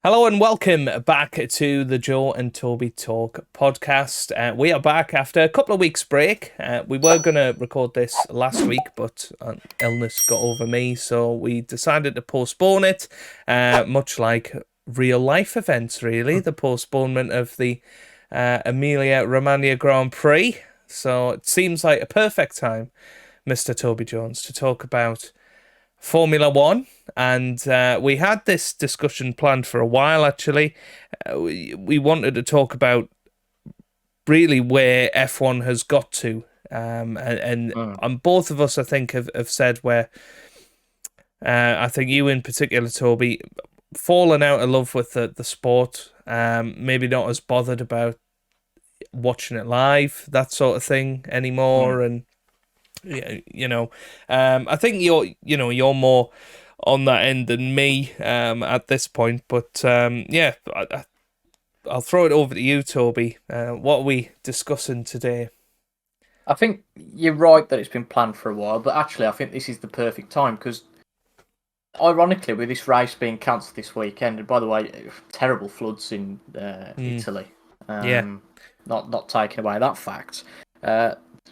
Hello and welcome back to the Joe and Toby Talk podcast. We are back after a couple of weeks' break. We were going to record this last week, but illness got over me, so we decided to postpone it, much like real life events, really. The postponement of the Emilia-Romagna Grand Prix. So it seems like a perfect time, Mr. Toby Jones, to talk about Formula One, and we had this discussion planned for a while. Actually, we wanted to talk about really where F1 has got to, and both of us, I think, have said where. I think you in particular, Toby, fallen out of love with the sport. Maybe not as bothered about watching it live, that sort of thing anymore, and. I think you're more on that end than me at this point. But I'll throw it over to you, Toby. What are we discussing today? I think you're right that it's been planned for a while, but actually I think this is the perfect time because, ironically, with this race being cancelled this weekend, and by the way, terrible floods in Italy. Yeah. Not taking away that fact.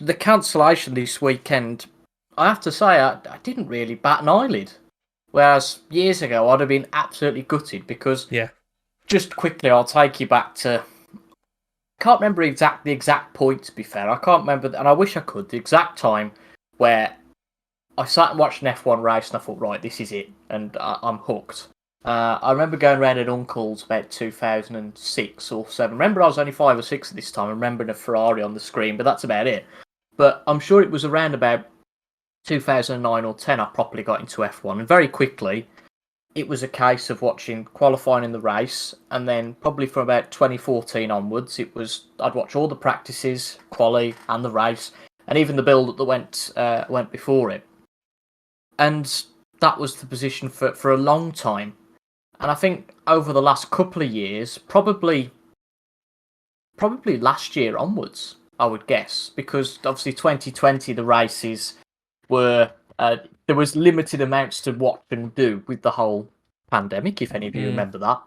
The cancellation this weekend, I have to say, I didn't really bat an eyelid. Whereas years ago, I'd have been absolutely gutted because, just quickly, I'll take you back to. I can't remember the exact point, to be fair. I can't remember, and I wish I could, the exact time where I sat and watched an F1 race and I thought, right, this is it, and I'm hooked. I remember going around at Uncle's about 2006 or 7. Remember, I was only 5 or 6 at this time, remembering a Ferrari on the screen, but that's about it. But I'm sure it was around about 2009 or 10 I properly got into F1. And very quickly, it was a case of watching qualifying in the race. And then probably from about 2014 onwards, I'd watch all the practices, quali and the race, and even the build that went before it. And that was the position for a long time. And I think over the last couple of years, probably last year onwards, I would guess, because obviously 2020 the races were there was limited amounts to watch and do with the whole pandemic, if any of you remember that,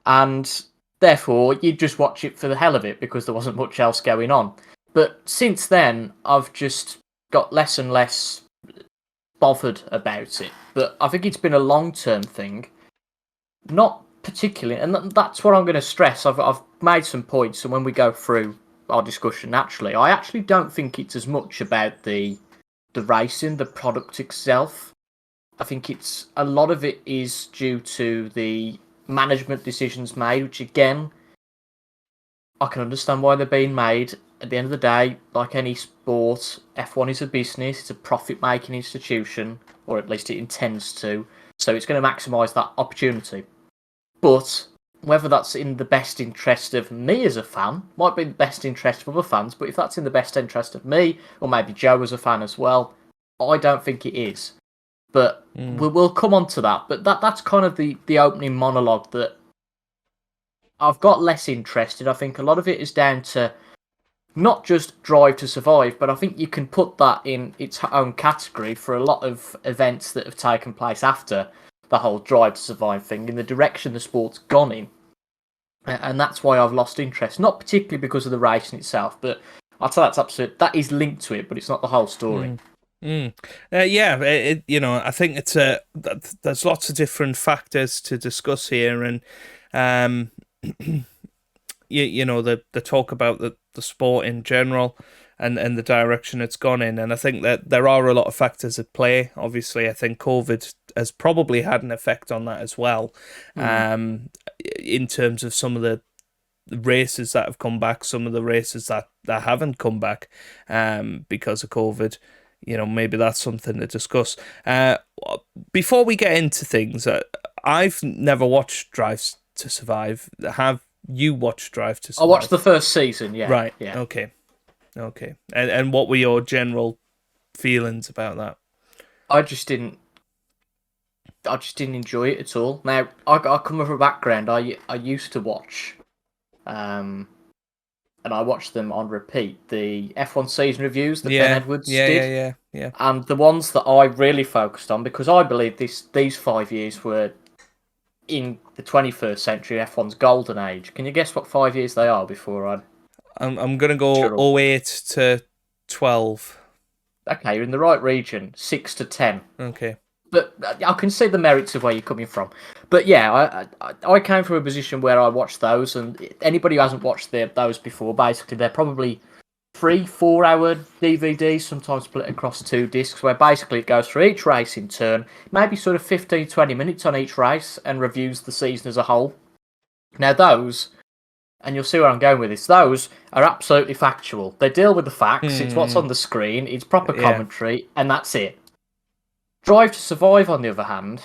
and therefore you'd just watch it for the hell of it because there wasn't much else going on. But since then, I've just got less and less bothered about it. But I think it's been a long-term thing, not particularly, and that's what I'm going to stress. I've made some points, and when we go through our discussion naturally, I actually don't think it's as much about the racing, the product itself. I think it's a lot of it is due to the management decisions made, which again, I can understand why they're being made. At the end of the day, like any sport, F1 is a business, it's a profit-making institution, or at least it intends to, so it's going to maximise that opportunity. But whether that's in the best interest of me as a fan, might be the best interest of other fans, but if that's in the best interest of me, or maybe Joe as a fan as well, I don't think it is. But we'll come on to that. But that's kind of the opening monologue that I've got less interested. I think a lot of it is down to not just Drive to Survive, but I think you can put that in its own category for a lot of events that have taken place after the whole Drive to Survive thing, in the direction the sport's gone in. And that's why I've lost interest. Not particularly because of the racing itself, but I'd say that is linked to it, but it's not the whole story. I think there's lots of different factors to discuss here, and the talk about the sport in general and the direction it's gone in. And I think that there are a lot of factors at play. Obviously, I think COVID has probably had an effect on that as well, in terms of some of the races that have come back, some of the races that haven't come back because of COVID. Maybe that's something to discuss. Before we get into things, I've never watched Drive to Survive. Have you watched Drive to Survive? I watched the first season, yeah. Right, yeah. Okay. And what were your general feelings about that? I just didn't enjoy it at all. Now, I come from a background, I used to watch, and I watched them on repeat, the F1 season reviews that Ben Edwards did. Yeah. And the ones that I really focused on, because I believe these 5 years were in the 21st century, F1's golden age. Can you guess what 5 years they are before I... I'm gonna go Sure. 08 to 12. Okay, you're in the right region, 6 to 10. Okay. But I can see the merits of where you're coming from. But yeah, I came from a position where I watched those, and anybody who hasn't watched those before, basically they're probably 3-4 hour DVDs, sometimes split across 2 discs, where basically it goes through each race in turn, maybe sort of 15-20 minutes on each race, and reviews the season as a whole. Now those, and you'll see where I'm going with this, those are absolutely factual. They deal with the facts, it's what's on the screen, it's proper commentary, and that's it. Drive to Survive, on the other hand,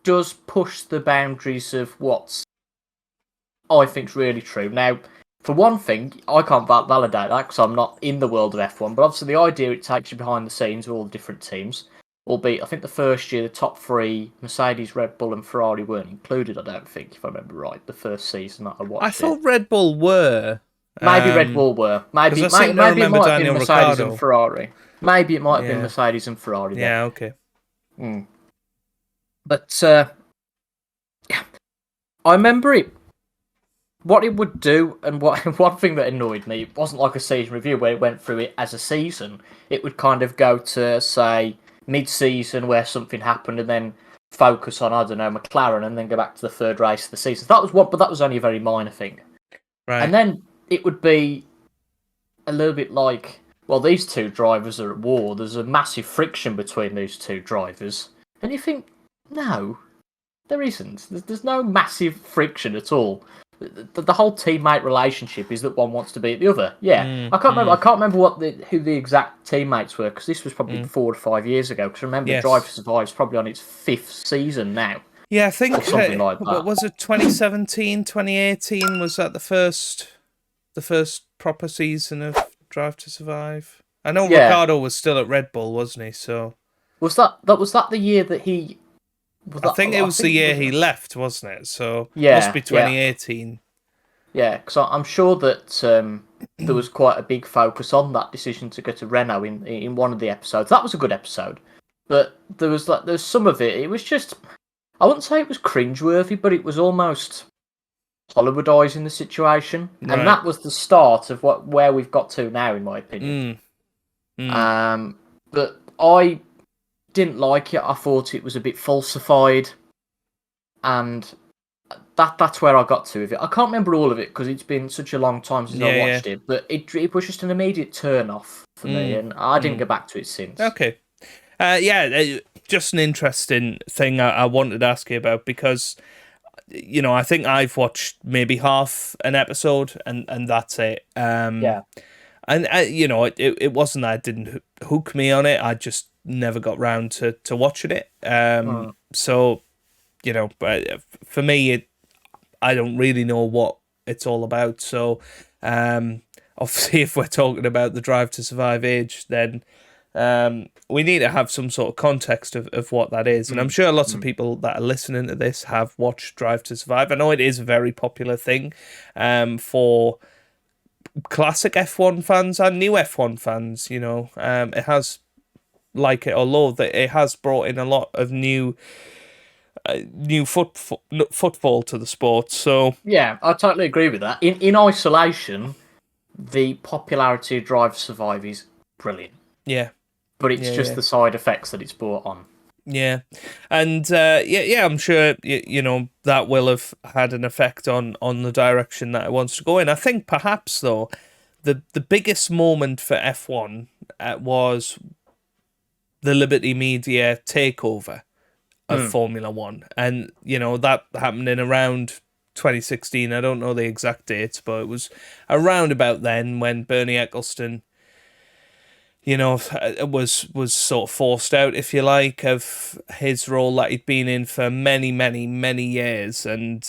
does push the boundaries of what's I think's really true. Now, for one thing, I can't validate that because I'm not in the world of F1, but obviously the idea it takes you behind the scenes with all the different teams, albeit I think the first year the top 3, Mercedes, Red Bull and Ferrari, weren't included, I don't think, if I remember right, the first season that I watched. I thought Red Bull were. Maybe Red Bull were. Maybe it might have been Mercedes Ricciardo. and Ferrari. Maybe it might have been Mercedes and Ferrari then. Yeah, okay. But I remember it. What it would do, and one thing that annoyed me, it wasn't like a season review where it went through it as a season. It would kind of go to, say, mid-season where something happened and then focus on, I don't know, McLaren and then go back to the third race of the season. That was but that was only a very minor thing. Right. And then it would be a little bit like, well, these two drivers are at war. There's a massive friction between these two drivers. And you think, no, there isn't. There's no massive friction at all. The whole teammate relationship is that one wants to beat the other. Yeah, I can't remember who the exact teammates were because this was probably 4 to 5 years ago. Because remember, Drive to Survive is probably on its 5th season now. Yeah, I think something like that. What was it? 2017, 2018? Was that the first proper season of Drive to Survive? I know Ricciardo was still at Red Bull, wasn't he? So was that the year that he? I think it was the year he left, wasn't it? So it must be 2018. Yeah, because I'm sure that there was quite a big focus on that decision to go to Renault in one of the episodes. That was a good episode, but there's some of it. It was just, I wouldn't say it was cringeworthy, but it was almost Hollywoodizing the situation, and that was the start of where we've got to now, in my opinion. But I didn't like it. I thought it was a bit falsified, and that's where I got to with it. I can't remember all of it because it's been such a long time since I watched it, but it was just an immediate turn off for me, and I didn't go back to it since. Okay. Just an interesting thing I wanted to ask you about because, you know, I think I've watched maybe half an episode and that's it. And, you know, it wasn't that it didn't hook me on it. I just never got round to watching it. So, you know, but for me, I don't really know what it's all about. So, obviously, if we're talking about the Drive to Survive age, then we need to have some sort of context of what that is. And I'm sure lots of people that are listening to this have watched Drive to Survive. I know it is a very popular thing for classic F1 fans and new F1 fans. You know, it has, like it or loathe it, it has brought in a lot of new football to the sport. So yeah, I totally agree with that. In isolation, the popularity of Drive to Survive is brilliant. Yeah, but it's just the side effects that it's brought on. Yeah, and I'm sure you know that will have had an effect on the direction that it wants to go in. I think perhaps though, the biggest moment for F1 was the Liberty Media takeover of Formula One, and you know that happened in around 2016. I don't know the exact dates, but it was around about then when Bernie Ecclestone, you know, was sort of forced out, if you like, of his role that he'd been in for many, many, many years. And,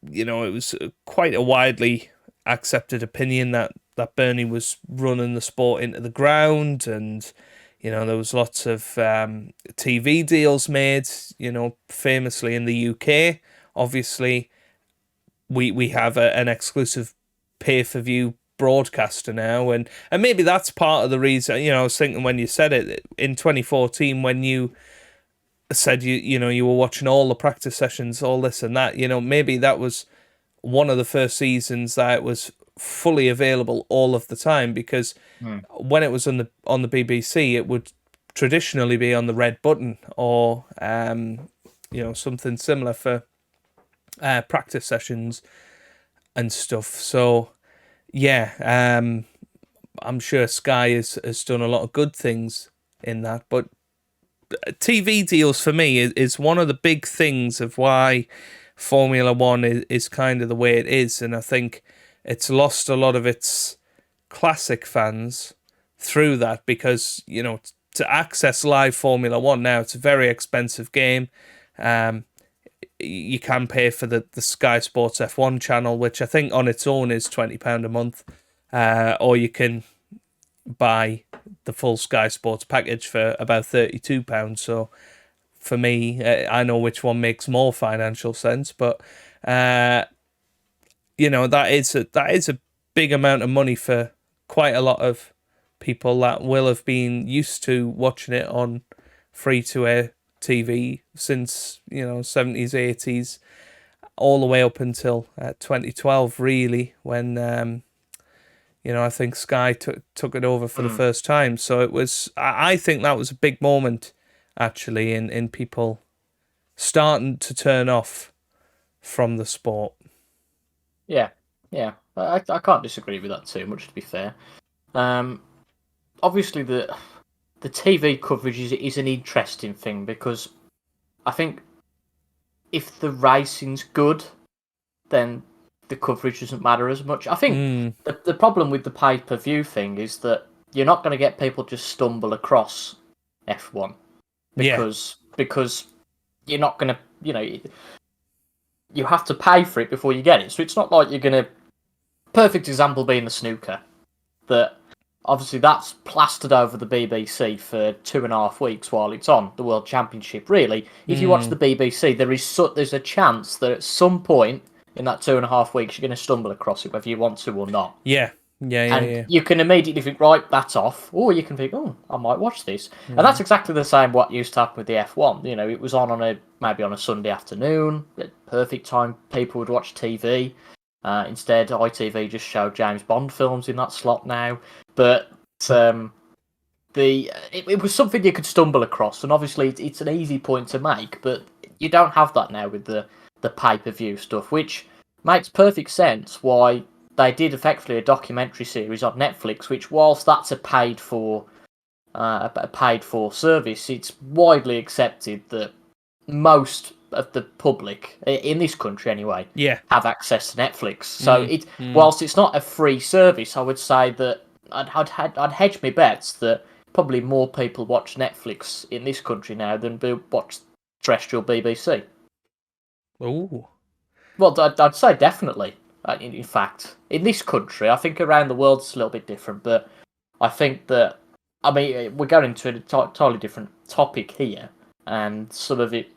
you know, it was quite a widely accepted opinion that Bernie was running the sport into the ground. And, you know, there was lots of TV deals made, you know, famously in the UK. Obviously, we have an exclusive pay-per-view broadcaster now, and maybe that's part of the reason. You know, I was thinking when you said it in 2014, when you said you were watching all the practice sessions, all this and that. Maybe that was one of the first seasons that it was fully available all of the time, because when it was on the BBC, it would traditionally be on the red button, or something similar for practice sessions and stuff. So yeah, I'm sure Sky has done a lot of good things in that, but TV deals for me is one of the big things of why Formula One is kind of the way it is, and I think it's lost a lot of its classic fans through that, because to access live Formula One now, it's a very expensive game. You can pay for the Sky Sports F1 channel, which I think on its own is £20 a month, or you can buy the full Sky Sports package for about £32. So for me, I know which one makes more financial sense, but that is a big amount of money for quite a lot of people that will have been used to watching it on free to air TV since 70s, 80s, all the way up until 2012, really, when I think Sky took it over for the first time. So it was, I think that was a big moment, actually, in people starting to turn off from the sport. Yeah. I can't disagree with that too much, to be fair. Obviously, the TV coverage is an interesting thing, because I think if the racing's good, then the coverage doesn't matter as much. I think the problem with the pay-per-view thing is that you're not going to get people just stumble across F1 because you're not going to, you have to pay for it before you get it. So it's not like you're going to... Perfect example being the snooker, that obviously that's plastered over the BBC for 2.5 weeks while it's on, the World Championship. Really, if you watch the BBC, there's a chance that at some point in that 2.5 weeks, you're going to stumble across it, whether you want to or not. Yeah. You can immediately think, right, that's off. Or you can think, oh, I might watch this. And that's exactly the same what used to happen with the F1. It was on maybe on a Sunday afternoon, perfect time people would watch TV. Instead, ITV just showed James Bond films in that slot now. But it was something you could stumble across, and obviously it's an easy point to make, but you don't have that now with the pay-per-view stuff, which makes perfect sense why they did effectively a documentary series on Netflix, which, whilst that's a paid for service, it's widely accepted that most of the public in this country anyway have access to Netflix. So whilst it's not a free service, I would say that I'd hedge my bets that probably more people watch Netflix in this country now than watch terrestrial BBC. Oh. Well, I'd say definitely. In fact, in this country, I think around the world it's a little bit different, but I think that, we're going into an entirely different topic here, and some of it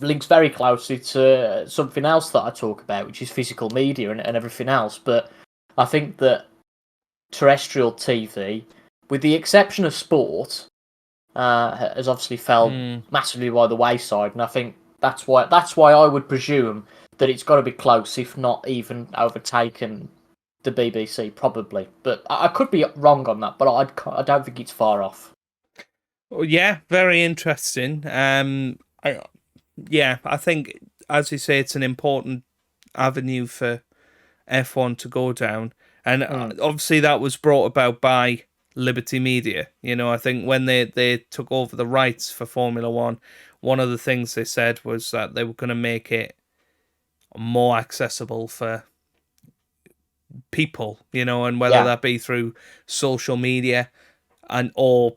links very closely to something else that I talk about, which is physical media and everything else. But I think that terrestrial TV, with the exception of sport, has obviously fell massively by the wayside, and I think that's why I would presume that it's got to be close, if not even overtaken the BBC, probably. But I could be wrong on that, but I don't think it's far off. Well, yeah, very interesting. I think, as you say, it's an important avenue for F1 to go down. And obviously that was brought about by Liberty Media. I think when they took over the rights for Formula One, one of the things they said was that they were going to make it more accessible for people, and whether that be through social media or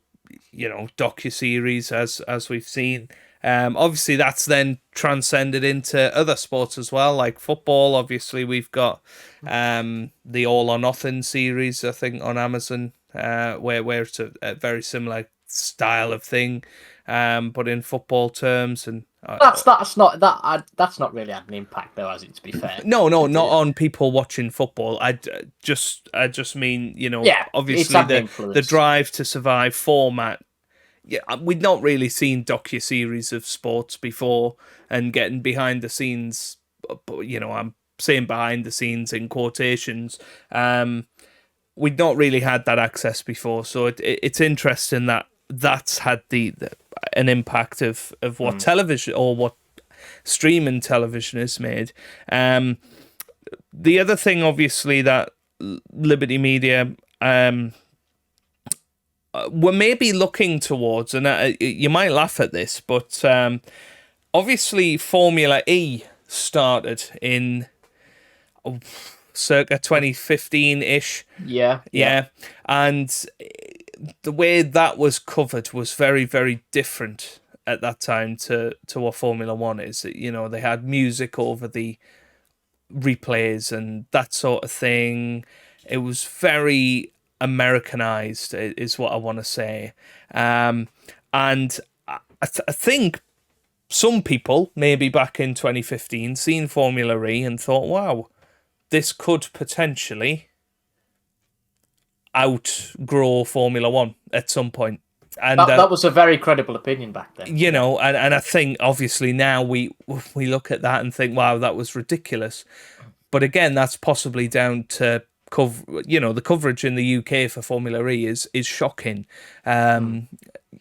docuseries as we've seen. Obviously that's then transcended into other sports as well, like football. Obviously we've got the All or Nothing series, I think, on Amazon, where it's a very similar style of thing, but in football terms. And that's not really had an impact though, has it? To be fair, no, not on people watching football. I just mean, obviously the Drive to Survive format we'd not really seen docu-series of sports before, and getting behind the scenes, I'm saying behind the scenes in quotations, we'd not really had that access before. So it's interesting that that's had an impact of what television or what streaming television has made. The other thing, obviously, that Liberty Media were maybe looking towards, and you might laugh at this, but obviously Formula E started in circa 2015-ish. Yeah. And the way that was covered was very, very different at that time to what Formula One is. They had music over the replays and that sort of thing. It was very Americanized, is what I want to say. And I think some people, maybe back in 2015, seen Formula E and thought, wow, this could potentially outgrow Formula One at some point. And that was a very credible opinion back then. And I think obviously now we look at that and think, wow, that was ridiculous. But again, that's possibly down to the coverage in the UK for Formula E is shocking.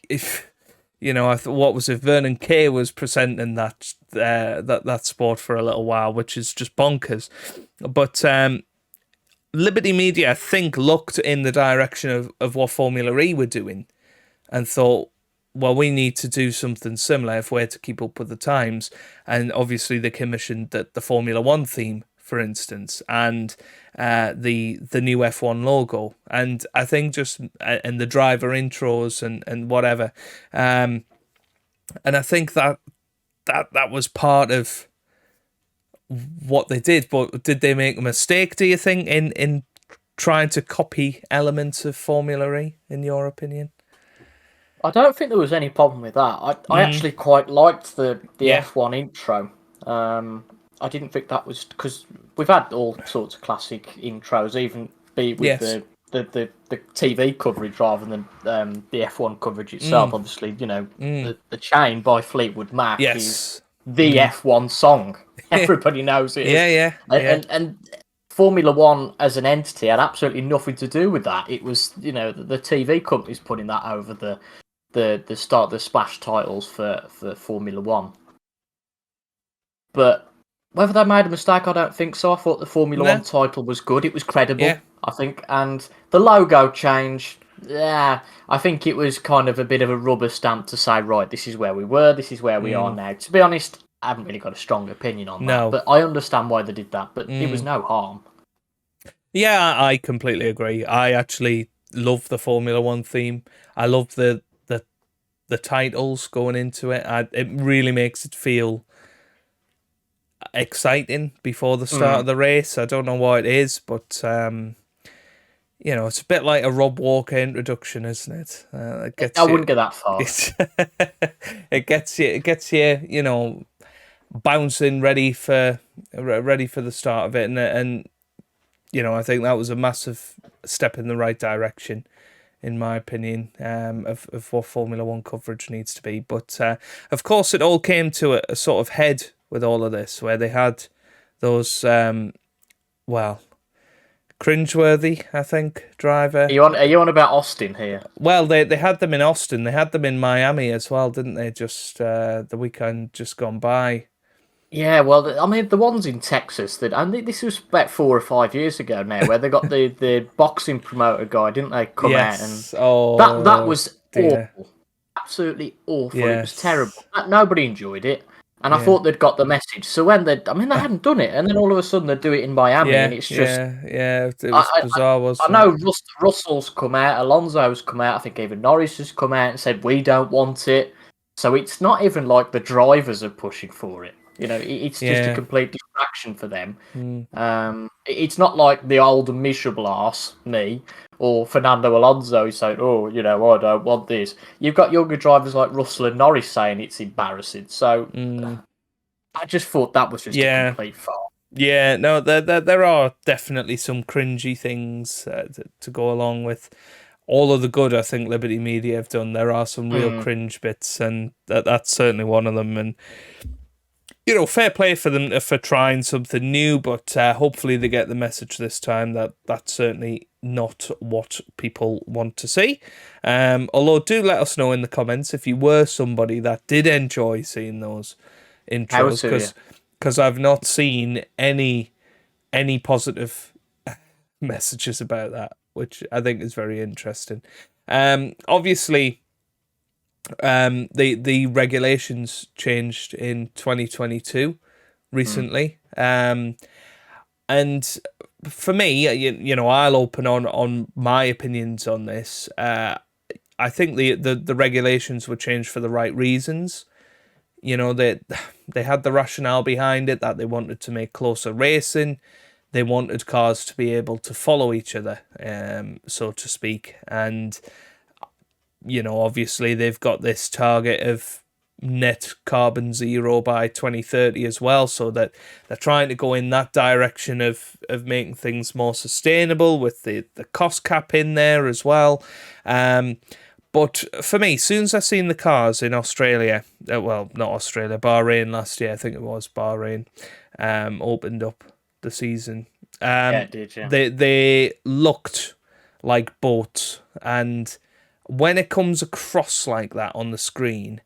If what was it? Vernon Kay was presenting that sport for a little while, which is just bonkers. But Liberty Media, I think, looked in the direction of what Formula E were doing and thought, well, we need to do something similar if we're to keep up with the times. And obviously they commissioned the Formula One theme, for instance, and the new F1 logo. And I think and the driver intros and whatever. And I think that was part of what they did. But did they make a mistake, do you think, in trying to copy elements of Formula E, in your opinion? I don't think there was any problem with that. I actually quite liked the F1 intro. I didn't think that was, because we've had all sorts of classic intros, even be with the TV coverage rather than the F1 coverage itself. Obviously, the Chain by Fleetwood Mac is the F1 song. Everybody knows it. And Formula One as an entity had absolutely nothing to do with that. It was, the TV companies putting that over the splash titles for Formula One. But whether they made a mistake, I don't think so. I thought the Formula One title was good. It was credible, I think. And the logo change, I think it was kind of a bit of a rubber stamp to say, right, this is where we were, this is where we are now. To be honest, I haven't really got a strong opinion on that. But I understand why they did that. But it was no harm. Yeah, I completely agree. I actually love the Formula One theme. I love the titles going into it. It really makes it feel exciting before the start of the race. I don't know what it is, but it's a bit like a Rob Walker introduction, isn't it? I wouldn't go that far. It gets you, bouncing, ready for the start of it, and I think that was a massive step in the right direction, in my opinion, of what Formula One coverage needs to be. But of course, it all came to a sort of head with all of this, where they had those, cringeworthy, I think, driver. Are you on about Austin here? Well, they had them in Austin. They had them in Miami as well, didn't they? Just the weekend just gone by. Yeah, well, I mean, the ones in Texas, this was about 4 or 5 years ago now, where they got the boxing promoter guy, didn't they, come out? And that was awful. Absolutely awful. Yes. It was terrible. Nobody enjoyed it. And I thought they'd got the message. So when they hadn't done it, and then all of a sudden they do it in Miami, and it's just... it was bizarre, wasn't it? I know Russell's come out, Alonso's come out, I think even Norris has come out and said, we don't want it. So it's not even like the drivers are pushing for it. It's just a complete distraction for them. It's not like the old miserable arse, me, or Fernando Alonso who's saying, I don't want this. You've got younger drivers like Russell and Norris saying it's embarrassing. So I just thought that was just a complete farce. Yeah, no, there are definitely some cringy things to go along with all of the good I think Liberty Media have done, there are some real cringe bits, and that's certainly one of them. And fair play for them for trying something new, but hopefully they get the message this time that that's certainly not what people want to see. Although do let us know in the comments if you were somebody that did enjoy seeing those intros, because I've not seen any positive messages about that, which I think is very interesting. Obviously, the regulations changed in 2022 recently, and for me, I'll open on my opinions on this. I think the regulations were changed for the right reasons. They had the rationale behind it, that they wanted to make closer racing. They wanted cars to be able to follow each other, so to speak. And, obviously they've got this target of net carbon zero by 2030 as well. So that they're trying to go in that direction of making things more sustainable with the cost cap in there as well. But for me, as soon as I seen the cars in Australia, well, not Australia, Bahrain last year, I think it was Bahrain, opened up the season. It did, yeah. They looked like boats, and when it comes across like that on the screen,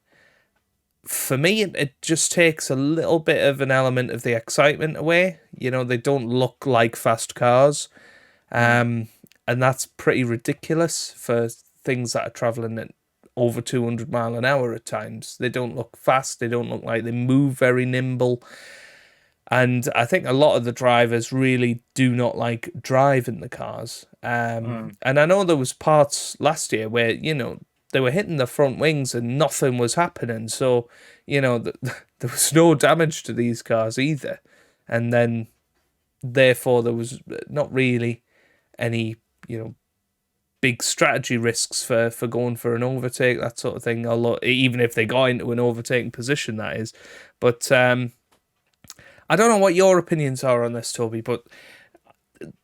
for me, it just takes a little bit of an element of the excitement away. They don't look like fast cars, and that's pretty ridiculous for things that are traveling at over 200 mile an hour at times. They don't look fast. They don't look like they move very nimble. And I think a lot of the drivers really do not like driving the cars. And I know there was parts last year where, they were hitting the front wings and nothing was happening. So, there was no damage to these cars either. And then, therefore, there was not really any, big strategy risks for going for an overtake, that sort of thing. Although, even if they got into an overtaking position, that is. But I don't know what your opinions are on this, Toby, but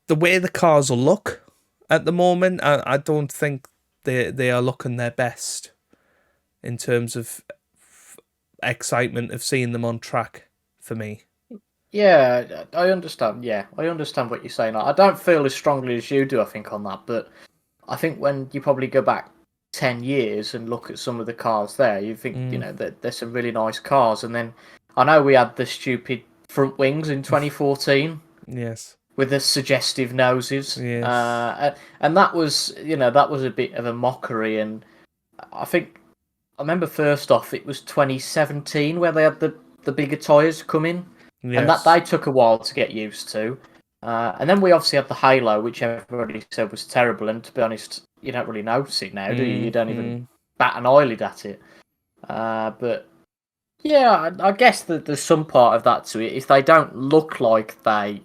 the way the cars look at the moment, I don't think they are looking their best in terms of excitement of seeing them on track for me. Yeah, I understand. Yeah, I understand what you're saying. I don't feel as strongly as you do, I think, on that. But I think when you probably go back 10 years and look at some of the cars there, you think, that there's some really nice cars. And then I know we had the stupid front wings in 2014. Yes. With the suggestive noses. Yes. And that was, that was a bit of a mockery. And I remember first off, it was 2017 where they had the bigger tyres come in. Yes. And that they took a while to get used to. And then we obviously had the Halo, which everybody said was terrible. And to be honest, you don't really notice it now, do you? You don't even bat an eyelid at it. But yeah, I guess that there's some part of that to it. If they don't look like they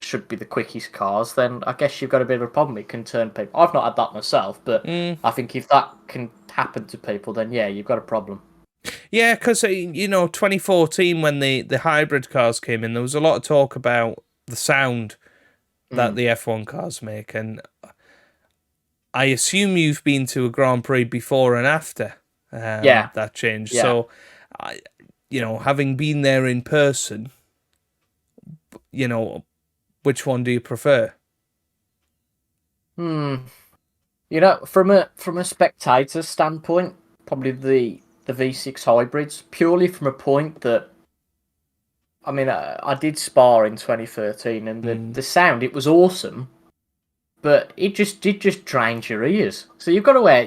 should be the quickest cars, then I guess you've got a bit of a problem. It can turn people. I've not had that myself, but I think if that can happen to people, then yeah, you've got a problem. Yeah, because 2014 when the hybrid cars came in, there was a lot of talk about the sound that the F1 cars make, and I assume you've been to a Grand Prix before and after that change. Yeah. So, having been there in person, which one do you prefer? From a spectator standpoint, probably the V6 hybrids, purely from a point that, I mean, I did Spa in 2013, and the sound, it was awesome, but it just drained your ears. So you've got to wear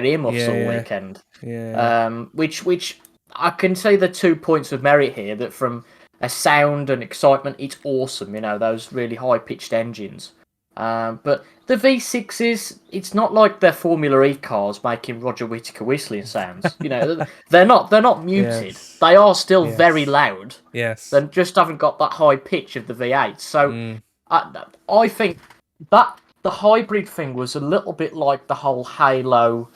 earmuffs all weekend. Yeah. Which I can say the 2 points of merit here, that from a sound and excitement, it's awesome. Those really high pitched engines. But the V6s, it's not like they're Formula E cars making Roger Whittaker whistling sounds. They're not muted. Yes. They are still very loud. Yes. They just haven't got that high pitch of the V8. So I think that the hybrid thing was a little bit like the whole Halo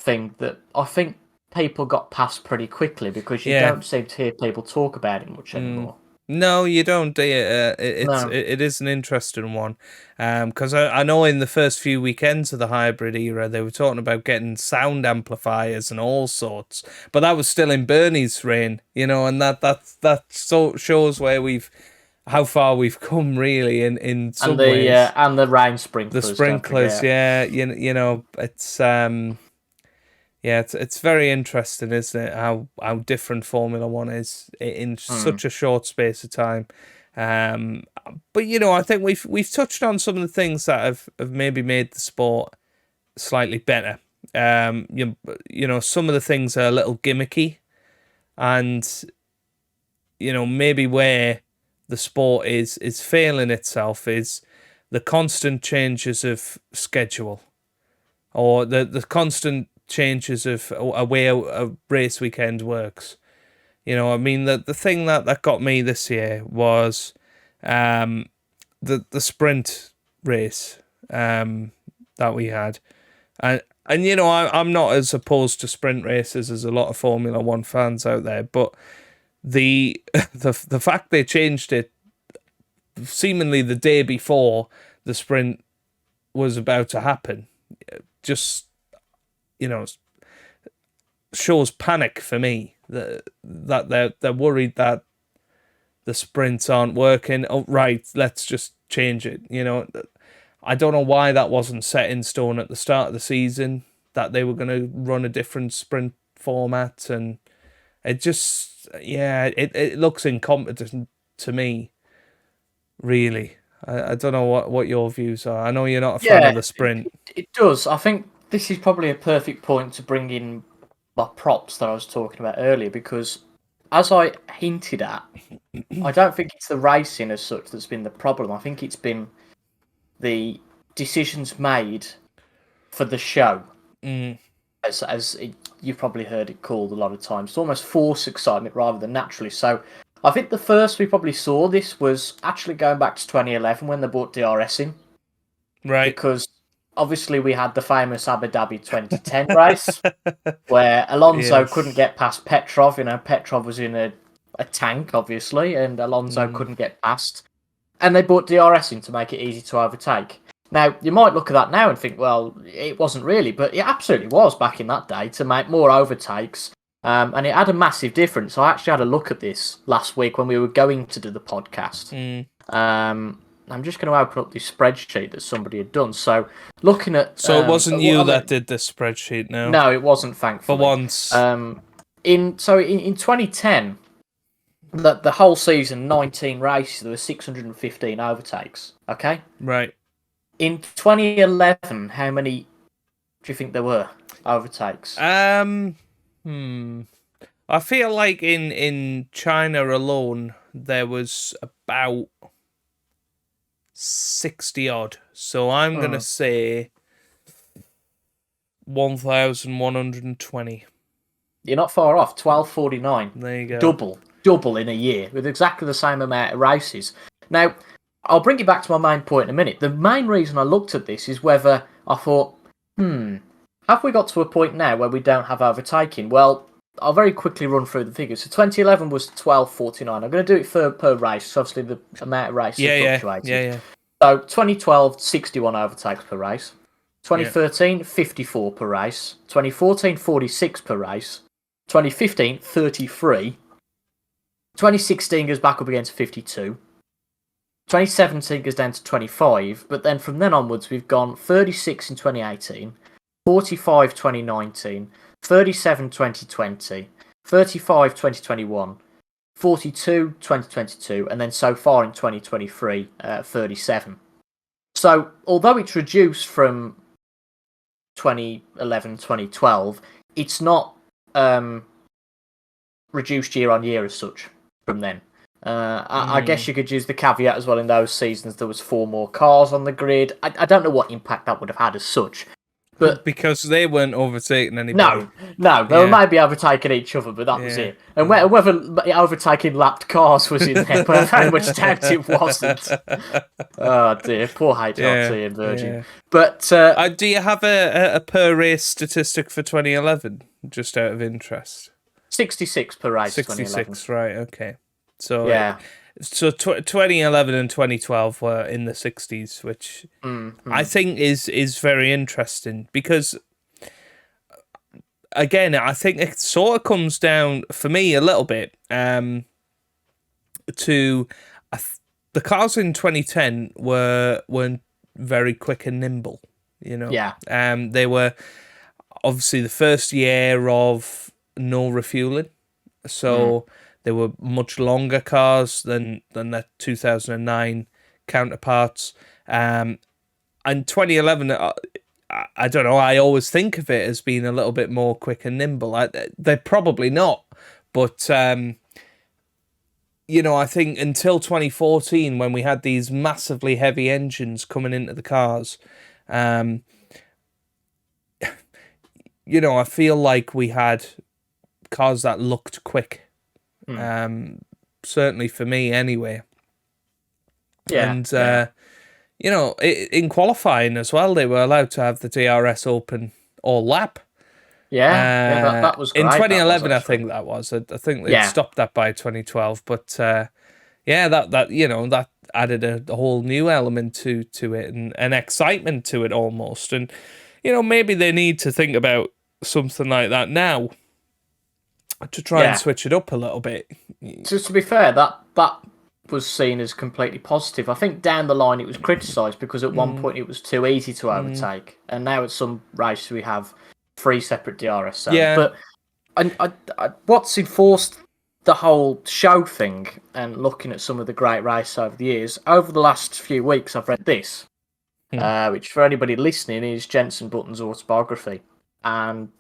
thing that I think people got past pretty quickly, because you don't seem to hear people talk about it much anymore. No, you don't, do you? No. It is an interesting one, because I know in the first few weekends of the hybrid era they were talking about getting sound amplifiers and all sorts, but that was still in Bernie's reign, and that so shows how far we've come really in And some ways. the rain The sprinklers, don't sprinklers, forget. yeah, it's yeah, it's very interesting, isn't it? How different Formula One is in Hmm. such a short space of time. Um, but I think we've touched on some of the things that have maybe made the sport slightly better. Some of the things are a little gimmicky, and maybe where the sport is failing itself is the constant changes of schedule, or the constant changes of a way a race weekend works. I mean, the thing that got me this year was the sprint race that we had. And I'm not as opposed to sprint races as a lot of Formula One fans out there, but the the fact they changed it seemingly the day before the sprint was about to happen just shows panic for me, that they're worried that the sprints aren't working. Oh, right, let's just change it. I don't know why that wasn't set in stone at the start of the season, that they were going to run a different sprint format, and it just, yeah, it looks incompetent to me, really. I don't know what your views are. I know you're not a fan of Yeah, the sprint. it does. I think this is probably a perfect point to bring in my props that I was talking about earlier, because as I hinted at, I don't think it's the racing as such that's been the problem. I think it's been the decisions made for the show, Mm, you've probably heard it called a lot of times, to almost force excitement rather than naturally. So I think the first we probably saw this was actually going back to 2011 when they brought DRS in, right. because obviously we had the famous Abu Dhabi 2010 race where Alonso couldn't Yes. get past Petrov. Petrov was in a tank, obviously, and Alonso Mm. couldn't get past. And they brought DRS in to make it easy to overtake. Now, you might look at that now and think, well, it wasn't really, but it absolutely was back in that day to make more overtakes. And it had a massive difference. I actually had a look at this last week when we were going to do the podcast. Mm. I'm just going to open up this spreadsheet that somebody had done. So, looking at. So it wasn't well, you I mean, that did the spreadsheet, no? no, it wasn't, For thankfully. once. In 2010, the whole season, 19 races, there were 615 overtakes. Okay? Right. In 2011, how many do you think there were overtakes? I feel like in China alone there was about 60 odd. So I'm gonna say 1,120. You're not far off. 1249. There you go. Double in a year with exactly the same amount of races. Now, I'll bring it back to my main point in a minute. The main reason I looked at this is whether I thought, have we got to a point now where we don't have overtaking? Well, I'll very quickly run through the figures. So 2011 was 1249. I'm going to do it per race, so obviously the amount of races fluctuated. Yeah. So 2012, 61 overtakes per race. 2013, 54 per race. 2014, 46 per race. 2015, 33. 2016 goes back up again to 52. 2017 goes down to 25, but then from then onwards we've gone 36 in 2018, 45 2019, 37 2020, 35 2021, 42 2022, and then so far in 2023, 37. So although it's reduced from 2011 2012, it's not reduced year on year as such from then. I guess you could use the caveat as well. In those seasons, there was 4 more cars on the grid. I don't know what impact that would have had as such, but because they weren't overtaking anybody. no, they were maybe overtaking each other, but that was it. And whether overtaking lapped cars was in there, but I very much doubt it wasn't. Oh dear, poor HRT and Virgin. Yeah. But do you have a per race statistic for 2011, just out of interest? 66 per race. 66, right? Okay. So Yeah. 2011 and 2012 were in the 60s, which I think is very interesting because, again, I think it sort of comes down for me a little bit to the cars in 2010 weren't very quick and nimble. Yeah. They were obviously the first year of no refueling, so they were much longer cars than their 2009 counterparts. And 2011, I don't know. I always think of it as being a little bit more quick and nimble. They're probably not, but I think until 2014, when we had these massively heavy engines coming into the cars, I feel like we had cars that looked quick. Certainly for me, anyway. Yeah. And in qualifying as well, they were allowed to have the DRS open all lap. Yeah, that was great. In 2011, that was, I think that was. I think they Yeah. stopped that by 2012, but that added a whole new element to it and an excitement to it almost. And maybe they need to think about something like that now to try and switch it up a little bit. To be fair, that was seen as completely positive. I think down the line it was criticised because at one point it was too easy to overtake, and now at some races we have 3 separate DRS zones. Yeah. But what's enforced the whole show thing, and looking at some of the great races over the years, over the last few weeks I've read this, which for anybody listening is Jenson Button's autobiography. And,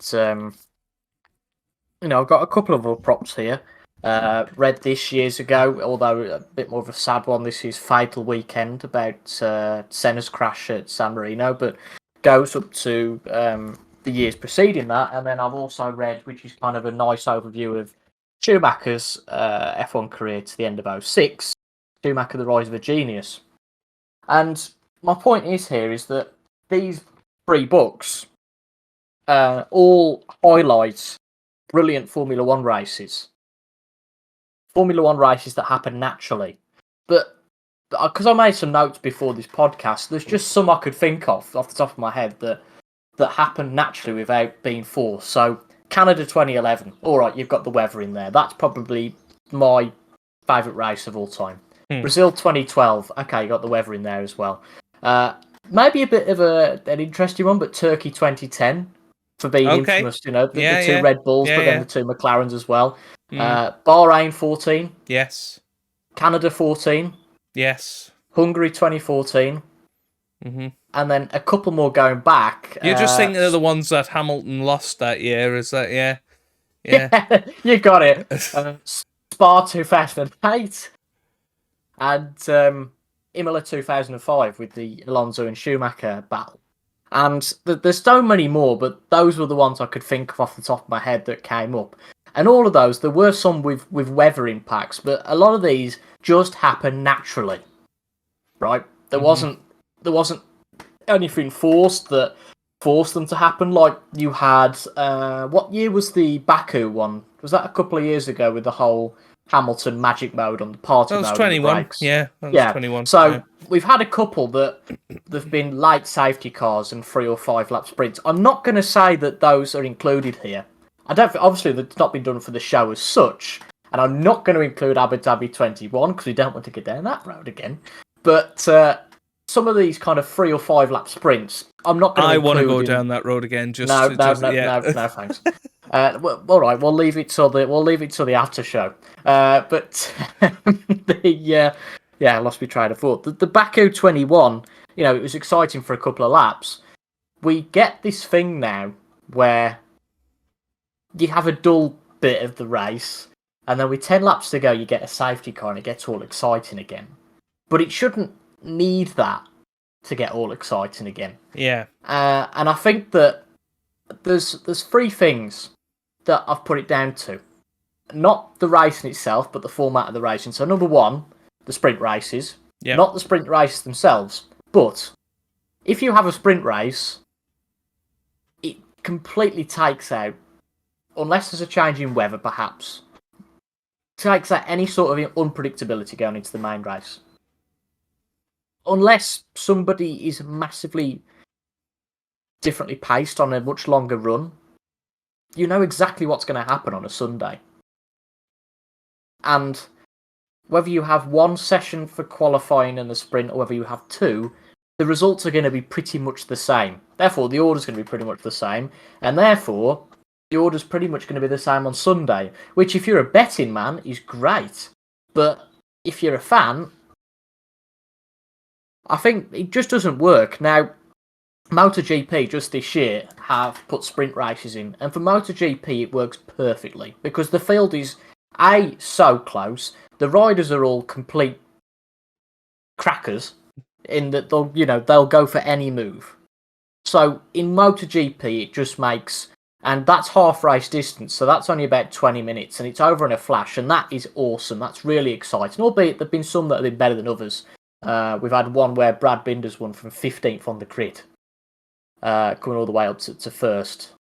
I've got a couple of other props here. Read this years ago, although a bit more of a sad one. This is Fatal Weekend, about Senna's crash at San Marino, but goes up to the years preceding that. And then I've also read, which is kind of a nice overview of Schumacher's F1 career to the end of 2006, Schumacher, The Rise of a Genius. And my point is that these 3 books all highlight brilliant Formula One races. Formula One races that happen naturally. But because I made some notes before this podcast, there's just some I could think of off the top of my head that happened naturally without being forced. So Canada 2011, all right, you've got the weather in there. That's probably my favourite race of all time. Brazil 2012, okay, you got the weather in there as well. Maybe a bit of an interesting one, but Turkey 2010 for being infamous, the 2 Red Bulls, but then the 2 McLarens as well. Bahrain 14. Yes. Canada 14. Yes. Hungary 2014. And then a couple more going back. You're just thinking of the ones that Hamilton lost that year, is that, yeah? Yeah, you got it. Spa 2008. And Imola 2005 with the Alonso and Schumacher battle. And there's so many more, but those were the ones I could think of off the top of my head that came up. And all of those, there were some with weather impacts, but a lot of these just happen naturally, right? There wasn't anything forced that forced them to happen. Like you had, what year was the Baku one? Was that a couple of years ago with the whole Hamilton magic mode on the party mode? That was 21. Yeah, that was 21. So we've had a couple that there've been light safety cars and 3 or 5 lap sprints. I'm not going to say that those are included here. I don't. Obviously, that's not been done for the show as such, and I'm not going to include Abu Dhabi 21 because we don't want to get down that road again. But some of these kind of 3 or 5 lap sprints, I'm not going to. I want to go down that road again. No, thanks. Well, all right, we'll leave it till the after show. But I lost my train of thought. The Baku 21, it was exciting for a couple of laps. We get this thing now where you have a dull bit of the race, and then with 10 laps to go, you get a safety car, and it gets all exciting again. But it shouldn't need that to get all exciting again. Yeah. And I think that there's 3 things that I've put it down to. Not the racing itself, but the format of the racing. So number 1, the sprint races. Yep. Not the sprint races themselves. But if you have a sprint race, it completely takes out, unless there's a change in weather perhaps, takes out any sort of unpredictability going into the main race. Unless somebody is massively differently paced on a much longer run, you know exactly what's going to happen on a Sunday. And whether you have one session for qualifying and a sprint or whether you have two, the results are going to be pretty much the same. Therefore, the order's going to be pretty much the same. And therefore, the order's pretty much going to be the same on Sunday. Which, if you're a betting man, is great. But if you're a fan, I think it just doesn't work. Now, MotoGP just this year have put sprint races in. And for MotoGP, it works perfectly. Because the field is, A, so close. The riders are all complete crackers in that they'll go for any move. So in MotoGP, it just makes, and that's half race distance, so that's only about 20 minutes, and it's over in a flash, and that is awesome. That's really exciting. Albeit there've been some that have been better than others. We've had one where Brad Binder's won from 15th on the grid, coming all the way up to first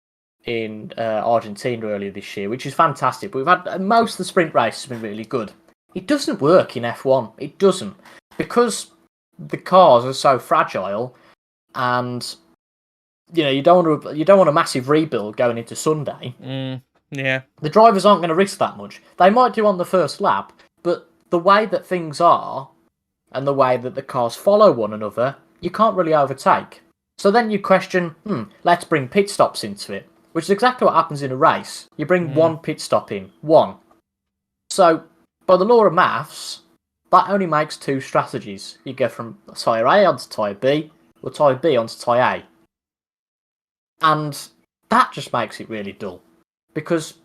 in Argentina earlier this year, which is fantastic. But we've had most of the sprint races have been really good. It doesn't work in F1. It doesn't, because the cars are so fragile, and you don't want a massive rebuild going into Sunday. Yeah, the drivers aren't going to risk that much. They might do on the first lap, but the way that things are, and the way that the cars follow one another, you can't really overtake. So then you question, let's bring pit stops into it, which is exactly what happens in a race. You bring one pit stop in, one. So by the law of maths, that only makes two strategies. You go from tyre A onto tyre B, or tyre B onto tyre A. And that just makes it really dull, because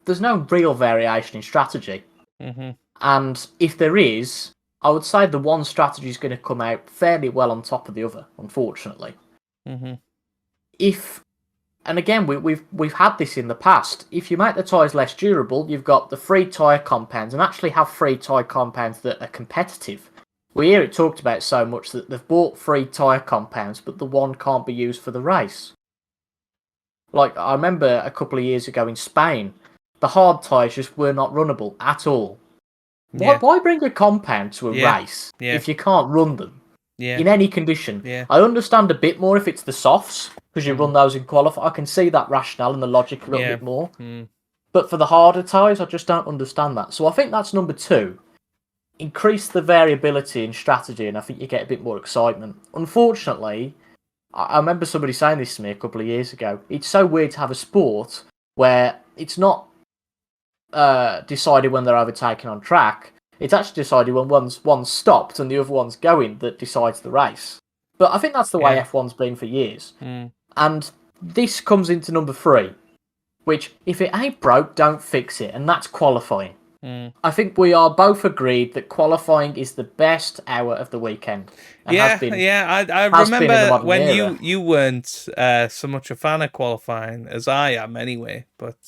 there's no real variation in strategy. Mm-hmm. And if there is, I would say the one strategy is going to come out fairly well on top of the other, unfortunately. Mm-hmm. And again, we've had this in the past. If you make the tyres less durable, you've got the free tyre compounds, and actually have free tyre compounds that are competitive. We hear it talked about so much that they've bought free tyre compounds, but the one can't be used for the race. Like, I remember a couple of years ago in Spain, the hard tyres just were not runnable at all. Yeah. Why bring a compound to a race if you can't run them in any condition? Yeah. I understand a bit more if it's the softs, because you run those in qualify. I can see that rationale and the logic a little bit more. But for the harder tyres, I just don't understand that. So I think that's number 2. Increase the variability in strategy, and I think you get a bit more excitement. Unfortunately, I remember somebody saying this to me a couple of years ago. It's so weird to have a sport where it's not decided when they're overtaken on track. It's actually decided when one's stopped and the other one's going that decides the race. But I think that's the way F1's been for years. And this comes into number 3, which, if it ain't broke, don't fix it, and that's qualifying. I think we are both agreed that qualifying is the best hour of the weekend. I remember when you weren't so much a fan of qualifying as I am anyway. But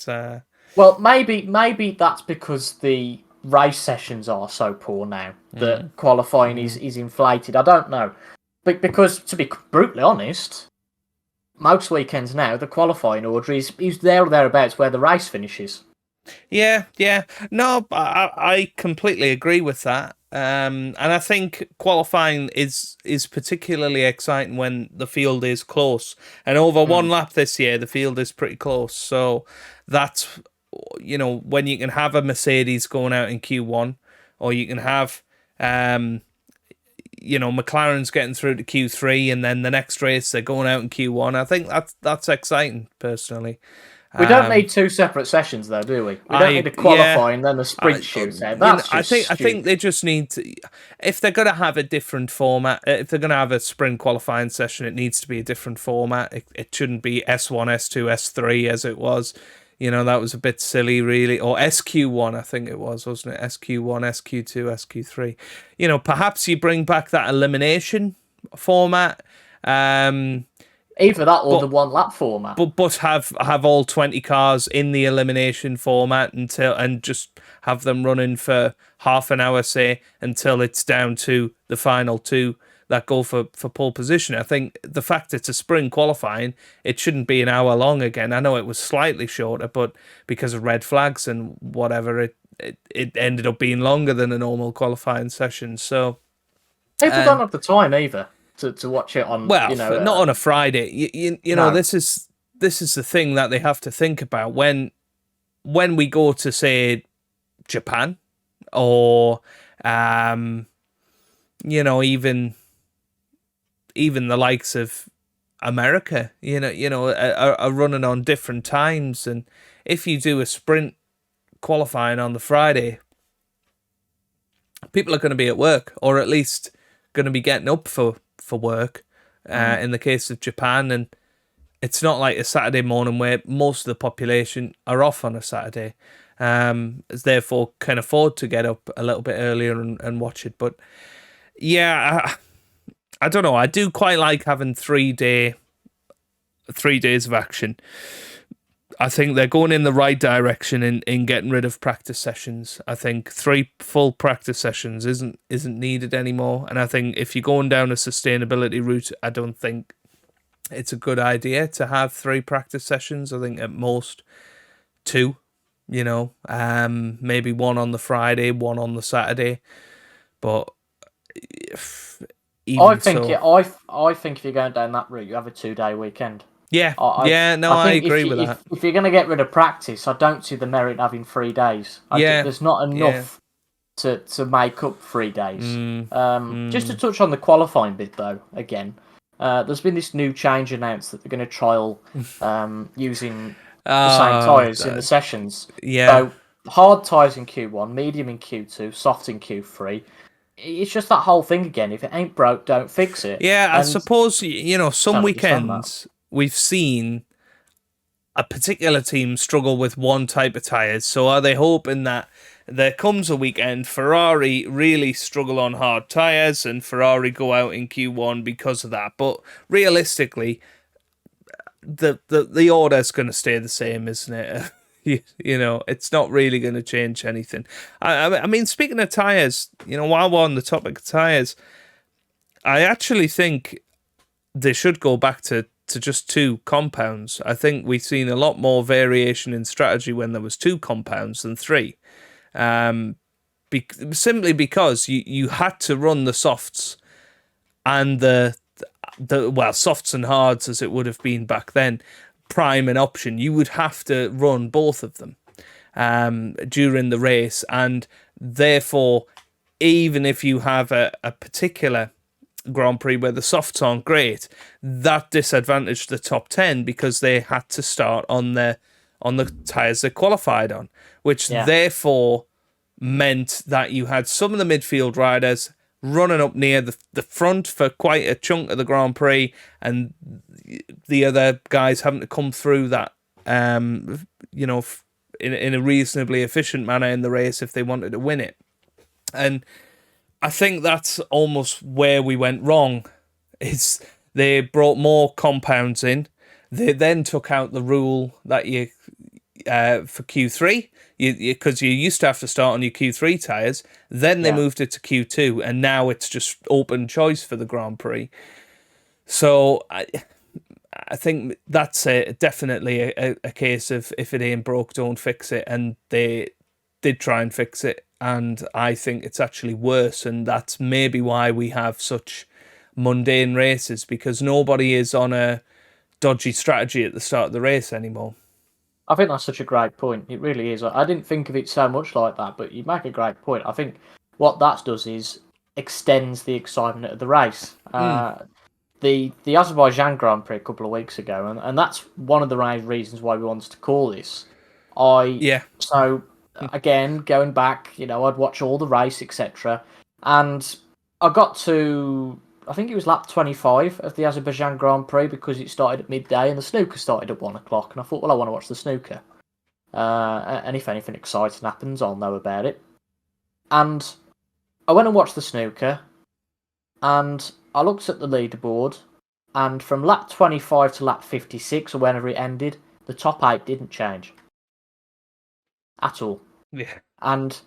well, maybe that's because the race sessions are so poor now that qualifying is inflated. I don't know, but because, to be brutally honest, most weekends now the qualifying order is there or thereabouts where the race finishes. Yeah. No, I completely agree with that. And I think qualifying is particularly exciting when the field is close. And over one lap this year, the field is pretty close. So that's, when you can have a Mercedes going out in Q1, or you can have, McLaren's getting through to Q3, and then the next race they're going out in Q1. I think that's exciting, personally. We don't need 2 separate sessions, though, do we? We don't need a qualifying and then the sprint shootout. That's I think they just need to, if they're going to have a different format, if they're going to have a sprint qualifying session, it needs to be a different format. It shouldn't be S1, S2, S3 as it was. That was a bit silly, really. Or SQ1, I think it was, wasn't it? SQ1, SQ2, SQ3. Perhaps you bring back that elimination format. Either that or the one lap format. But have all 20 cars in the elimination format and just have them running for half an hour, say, until it's down to the final 2 that go for pole position. I think the fact it's a sprint qualifying, it shouldn't be an hour long again. I know it was slightly shorter, but because of red flags and whatever, it ended up being longer than a normal qualifying session. So People don't have the time either to watch it on, well, not on a Friday. You know, no. this is the thing that they have to think about when we go to, say, Japan, or you know, even the likes of America, are running on different times. And if you do a sprint qualifying on the Friday, people are going to be at work, or at least going to be getting up for work. In the case of Japan, and it's not like a Saturday morning where most of the population are off on a Saturday, therefore can afford to get up a little bit earlier and watch it. But yeah, I don't know. I do quite like having 3 days of action. I think they're going in the right direction in getting rid of practice sessions. I think 3 full practice sessions isn't needed anymore. And I think if you're going down a sustainability route, I don't think it's a good idea to have 3 practice sessions. I think at most 2, maybe 1 on the Friday, 1 on the Saturday. But I think if you're going down that route, you have a 2-day weekend. Yeah, I agree with that. If you're going to get rid of practice, I don't see the merit in having 3 days. There's not enough to make up 3 days. Just to touch on the qualifying bit, though, again, there's been this new change announced that they're going to trial using the same tyres in the sessions. Yeah. So hard tyres in Q1, medium in Q2, soft in Q3. It's just that whole thing again. If it ain't broke, don't fix it. Yeah, I suppose, some weekends we've seen a particular team struggle with one type of tyres. So are they hoping that there comes a weekend Ferrari really struggle on hard tyres and Ferrari go out in Q1 because of that? But realistically, the order's going to stay the same, isn't it? It's not really going to change anything. I mean, speaking of tyres, while we're on the topic of tyres, I actually think they should go back to just 2 compounds. I think we've seen a lot more variation in strategy when there was 2 compounds than 3. Simply because you had to run the softs and the softs and hards, as it would have been back then, prime and option. You would have to run both of them during the race, and therefore, even if you have a particular Grand Prix where the softs aren't great, that disadvantaged the top 10 because they had to start on the tyres they qualified on, which therefore meant that you had some of the midfield riders running up near the front for quite a chunk of the Grand Prix, and the other guys having to come through that in a reasonably efficient manner in the race if they wanted to win it. And I think that's almost where we went wrong, is they brought more compounds in. They then took out the rule that you for Q3, because you used to have to start on your Q3 tyres. Then they moved it to Q2, and now it's just open choice for the Grand Prix. So I think that's definitely a case of if it ain't broke, don't fix it. And they did try and fix it, and I think it's actually worse. And that's maybe why we have such mundane races, because nobody is on a dodgy strategy at the start of the race anymore. I think that's such a great point. It really is. I didn't think of it so much like that, but you make a great point. I think what that does is extends the excitement of the race. The Azerbaijan Grand Prix a couple of weeks ago, and that's one of the main reasons why we wanted to call this. So again, going back, I'd watch all the race, etc. And I got to, I think it was lap 25 of the Azerbaijan Grand Prix, because it started at midday and the snooker started at 1 o'clock. And I thought, well, I want to watch the snooker. And if anything exciting happens, I'll know about it. And I went and watched the snooker, and I looked at the leaderboard, and from lap 25 to lap 56, or whenever it ended, the top 8 didn't change. At all. Yeah. And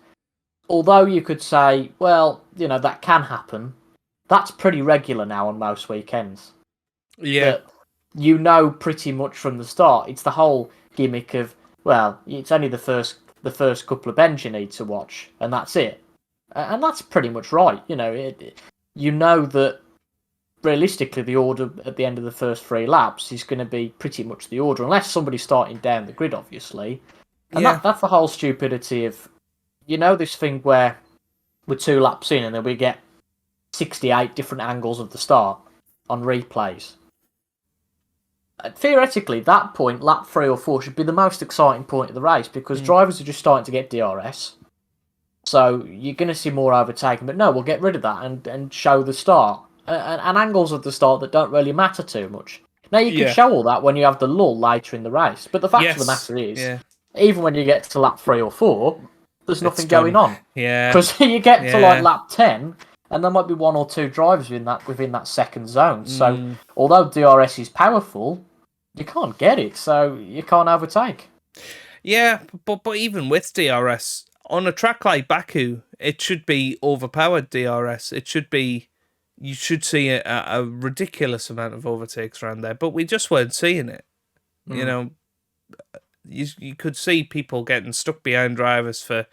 although you could say, well, that can happen, that's pretty regular now on most weekends. Yeah. That pretty much from the start. It's the whole gimmick of, well, it's only the the first couple of bends you need to watch, and that's it. And that's pretty much right. You know that realistically the order at the end of the first 3 laps is going to be pretty much the order, unless somebody's starting down the grid, obviously. And Yeah. that's the whole stupidity of, this thing where we're 2 laps in and then we get 68 different angles of the start on replays. Theoretically, that point, lap 3 or 4, should be the most exciting point of the race, because drivers are just starting to get DRS. So you're going to see more overtaking. But no, we'll get rid of that and show the start. And angles of the start that don't really matter too much. Now, you can show all that when you have the lull later in the race. But the fact of the matter is, even when you get to lap 3 or 4, there's nothing going on. Yeah. Because you get to like lap 10, and there might be 1 or 2 drivers within that second zone. So although DRS is powerful, you can't get it, so you can't overtake. Yeah, but even with DRS, on a track like Baku, it should be overpowered DRS. It should be, you should see a ridiculous amount of overtakes around there, but we just weren't seeing it. You know, you could see people getting stuck behind drivers for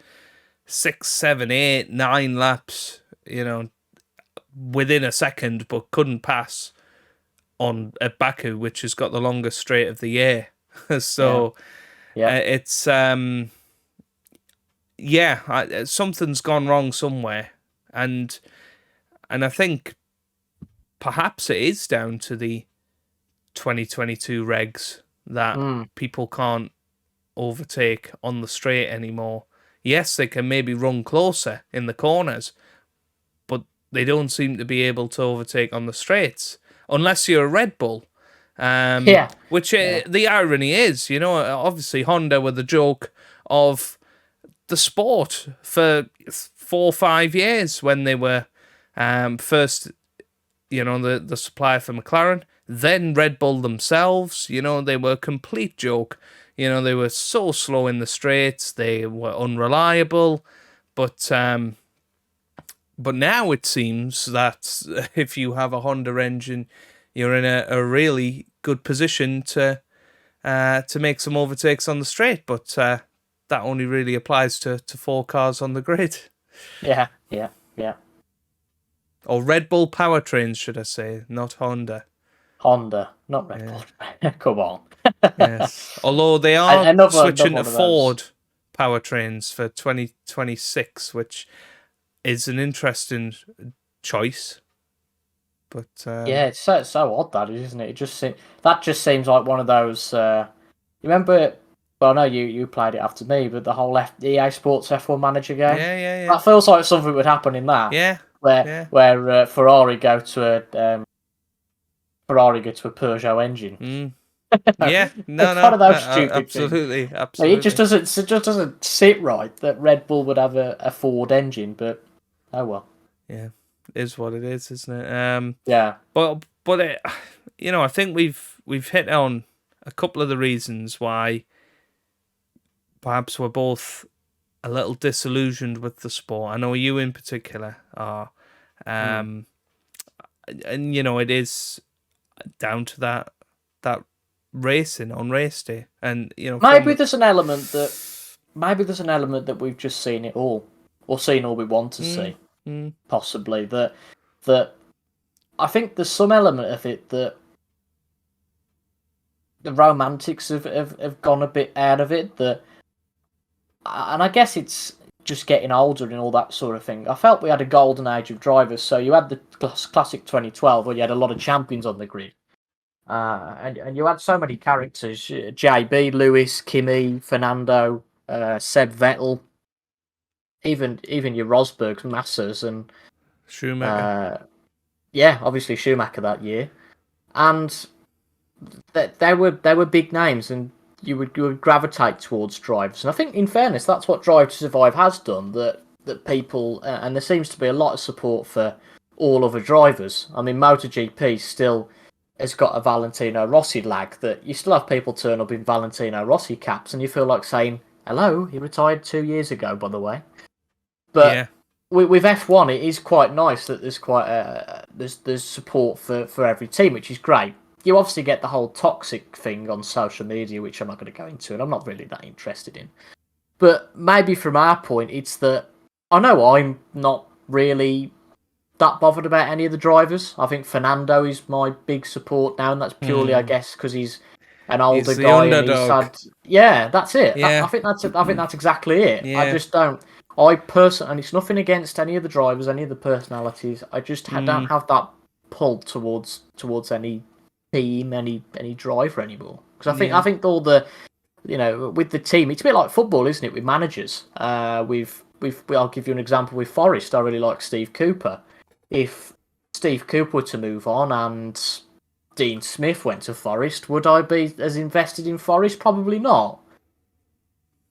6, 7, 8, 9 laps, within a second, but couldn't pass at Baku, which has got the longest straight of the year. So it's something's gone wrong somewhere, and I think perhaps it is down to the 2022 regs that people can't overtake on the straight anymore. Yes, they can maybe run closer in the corners, but they don't seem to be able to overtake on the straights unless you're a Red Bull. Which the irony is, obviously Honda were the joke of the sport for 4 or 5 years when they were first, the supplier for McLaren, then Red Bull themselves. They were a complete joke. They were so slow in the straights, they were unreliable, but now it seems that if you have a Honda engine, you're in a really good position to make some overtakes on the straight, but that only really applies to 4 cars on the grid. Yeah. Or Red Bull powertrains, should I say, not Honda. Honda, not Red Bull. Come on. Yes. Although they are switching to Ford powertrains for 2026, which is an interesting choice. But it's so odd, that is, isn't it? That just seems like one of those. You remember? Well, I know you played it after me, but the whole EA Sports F1 Manager game. Yeah. That feels like something would happen in that. Yeah. Where Ferrari go to a Peugeot engine. Yeah, Kind of those stupid absolutely, things. absolutely. It just doesn't sit right that Red Bull would have a Ford engine, but oh well. Yeah, it is what it is, isn't it? Yeah. But it, I think we've hit on a couple of the reasons why perhaps we're both a little disillusioned with the sport. I know you in particular are, and it is down to that racing on race day, and maybe there's an element that we've just seen it all, or seen all we want to see, possibly that I think there's some element of it that the romantics have gone a bit out of it, and I guess it's just getting older and all that sort of thing. I felt we had a golden age of drivers, so you had the classic 2012 where you had a lot of champions on the grid. And you had so many characters: JB, Lewis, Kimi, Fernando, Seb Vettel, even your Rosbergs, Massas, and Schumacher. Obviously Schumacher that year, and they were big names, and you would gravitate towards drivers. And I think, in fairness, that's what Drive to Survive has done. That people, and there seems to be a lot of support for all other drivers. I mean, MotoGP still has got a Valentino Rossi lag, that you still have people turn up in Valentino Rossi caps, and you feel like saying, hello, he retired 2 years ago, by the way. But with F1, it is quite nice that there's there's support for every team, which is great. You obviously get the whole toxic thing on social media, which I'm not going to go into, and I'm not really that interested in. But maybe from our point, it's that I know I'm not really that bothered about any of the drivers. I think Fernando is my big support now, and that's purely, I guess, because he's an older He's the guy and he's underdog. had. Yeah, that's it. Yeah. I think that's exactly it. I Yeah. just don't. I personally, and it's nothing against any of the drivers, any of the personalities. I just don't have that pull towards any team, any driver anymore. Because I think all the with the team, it's a bit like football, isn't it? With managers, I'll give you an example with Forest. I really like Steve Cooper. If Steve Cooper were to move on and Dean Smith went to Forest, would I be as invested in Forest? Probably not.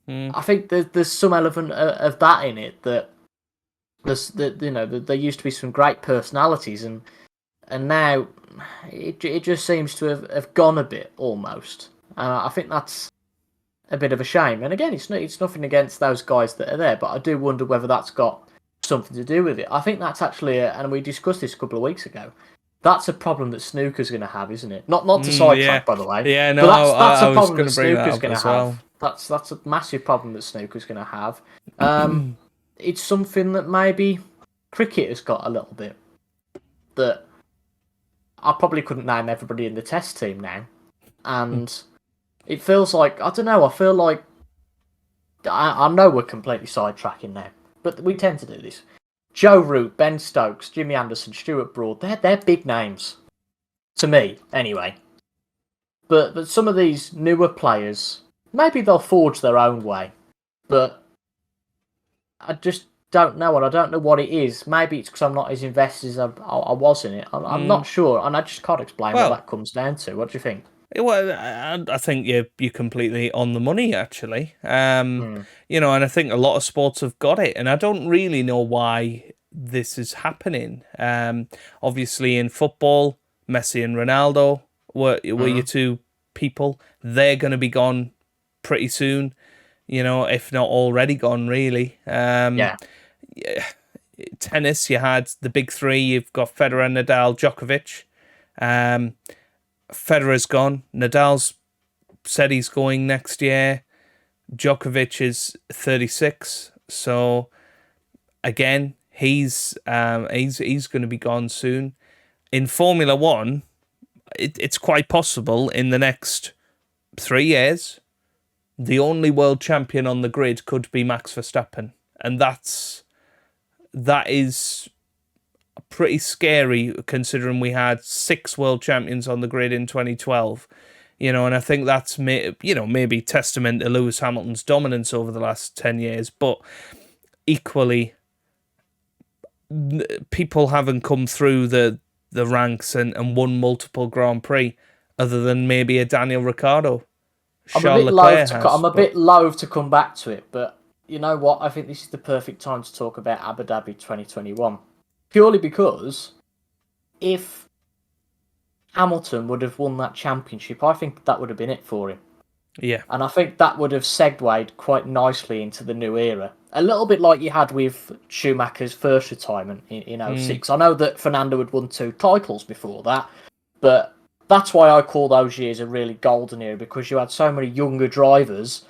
I think there's some element of that in it that there used to be some great personalities and now it just seems to have gone a bit almost. I think that's a bit of a shame. And again, it's nothing against those guys that are there, but I do wonder whether that's got something to do with it. I think that's actually, and we discussed this a couple of weeks ago. That's a problem that snooker's going to have, isn't it? Not to sidetrack, by the way. Yeah, no, but that's I a was problem going that to bring that snooker's up going to as have. well. That's a massive problem that snooker's going to have. It's something that maybe cricket has got a little bit. That I probably couldn't name everybody in the test team now, and it feels like I don't know. I feel like I know we're completely sidetracking now, but we tend to do this. Joe Root, Ben Stokes, Jimmy Anderson, Stuart Broad, they're big names. To me, anyway. But some of these newer players, maybe they'll forge their own way. But I just don't know, and I don't know what it is. Maybe it's because I'm not as invested as I was in it. I'm not sure, and I just can't explain what that comes down to. What do you think? Well, I think you're completely on the money, actually. And I think a lot of sports have got it, and I don't really know why this is happening. Obviously, in football, Messi and Ronaldo were your two people. They're going to be gone pretty soon, if not already gone, really. Yeah. Tennis, you had the big three. You've got Federer, Nadal, Djokovic. Federer's gone. Nadal's said he's going next year. Djokovic is 36, so again, he's going to be gone soon. In Formula One, it's quite possible in the next 3 years, the only world champion on the grid could be Max Verstappen, and that is pretty scary considering we had 6 world champions on the grid in 2012, and I think that's maybe testament to Lewis Hamilton's dominance over the last 10 years, but equally people haven't come through the ranks and won multiple Grand Prix other than maybe a Daniel Ricciardo. I'm a bit loath to come back to it, but you know what? I think this is the perfect time to talk about Abu Dhabi 2021. Purely because if Hamilton would have won that championship, I think that would have been it for him. Yeah. And I think that would have segued quite nicely into the new era. A little bit like you had with Schumacher's first retirement in 06. I know that Fernando had won 2 titles before that, but that's why I call those years a really golden era, because you had so many younger drivers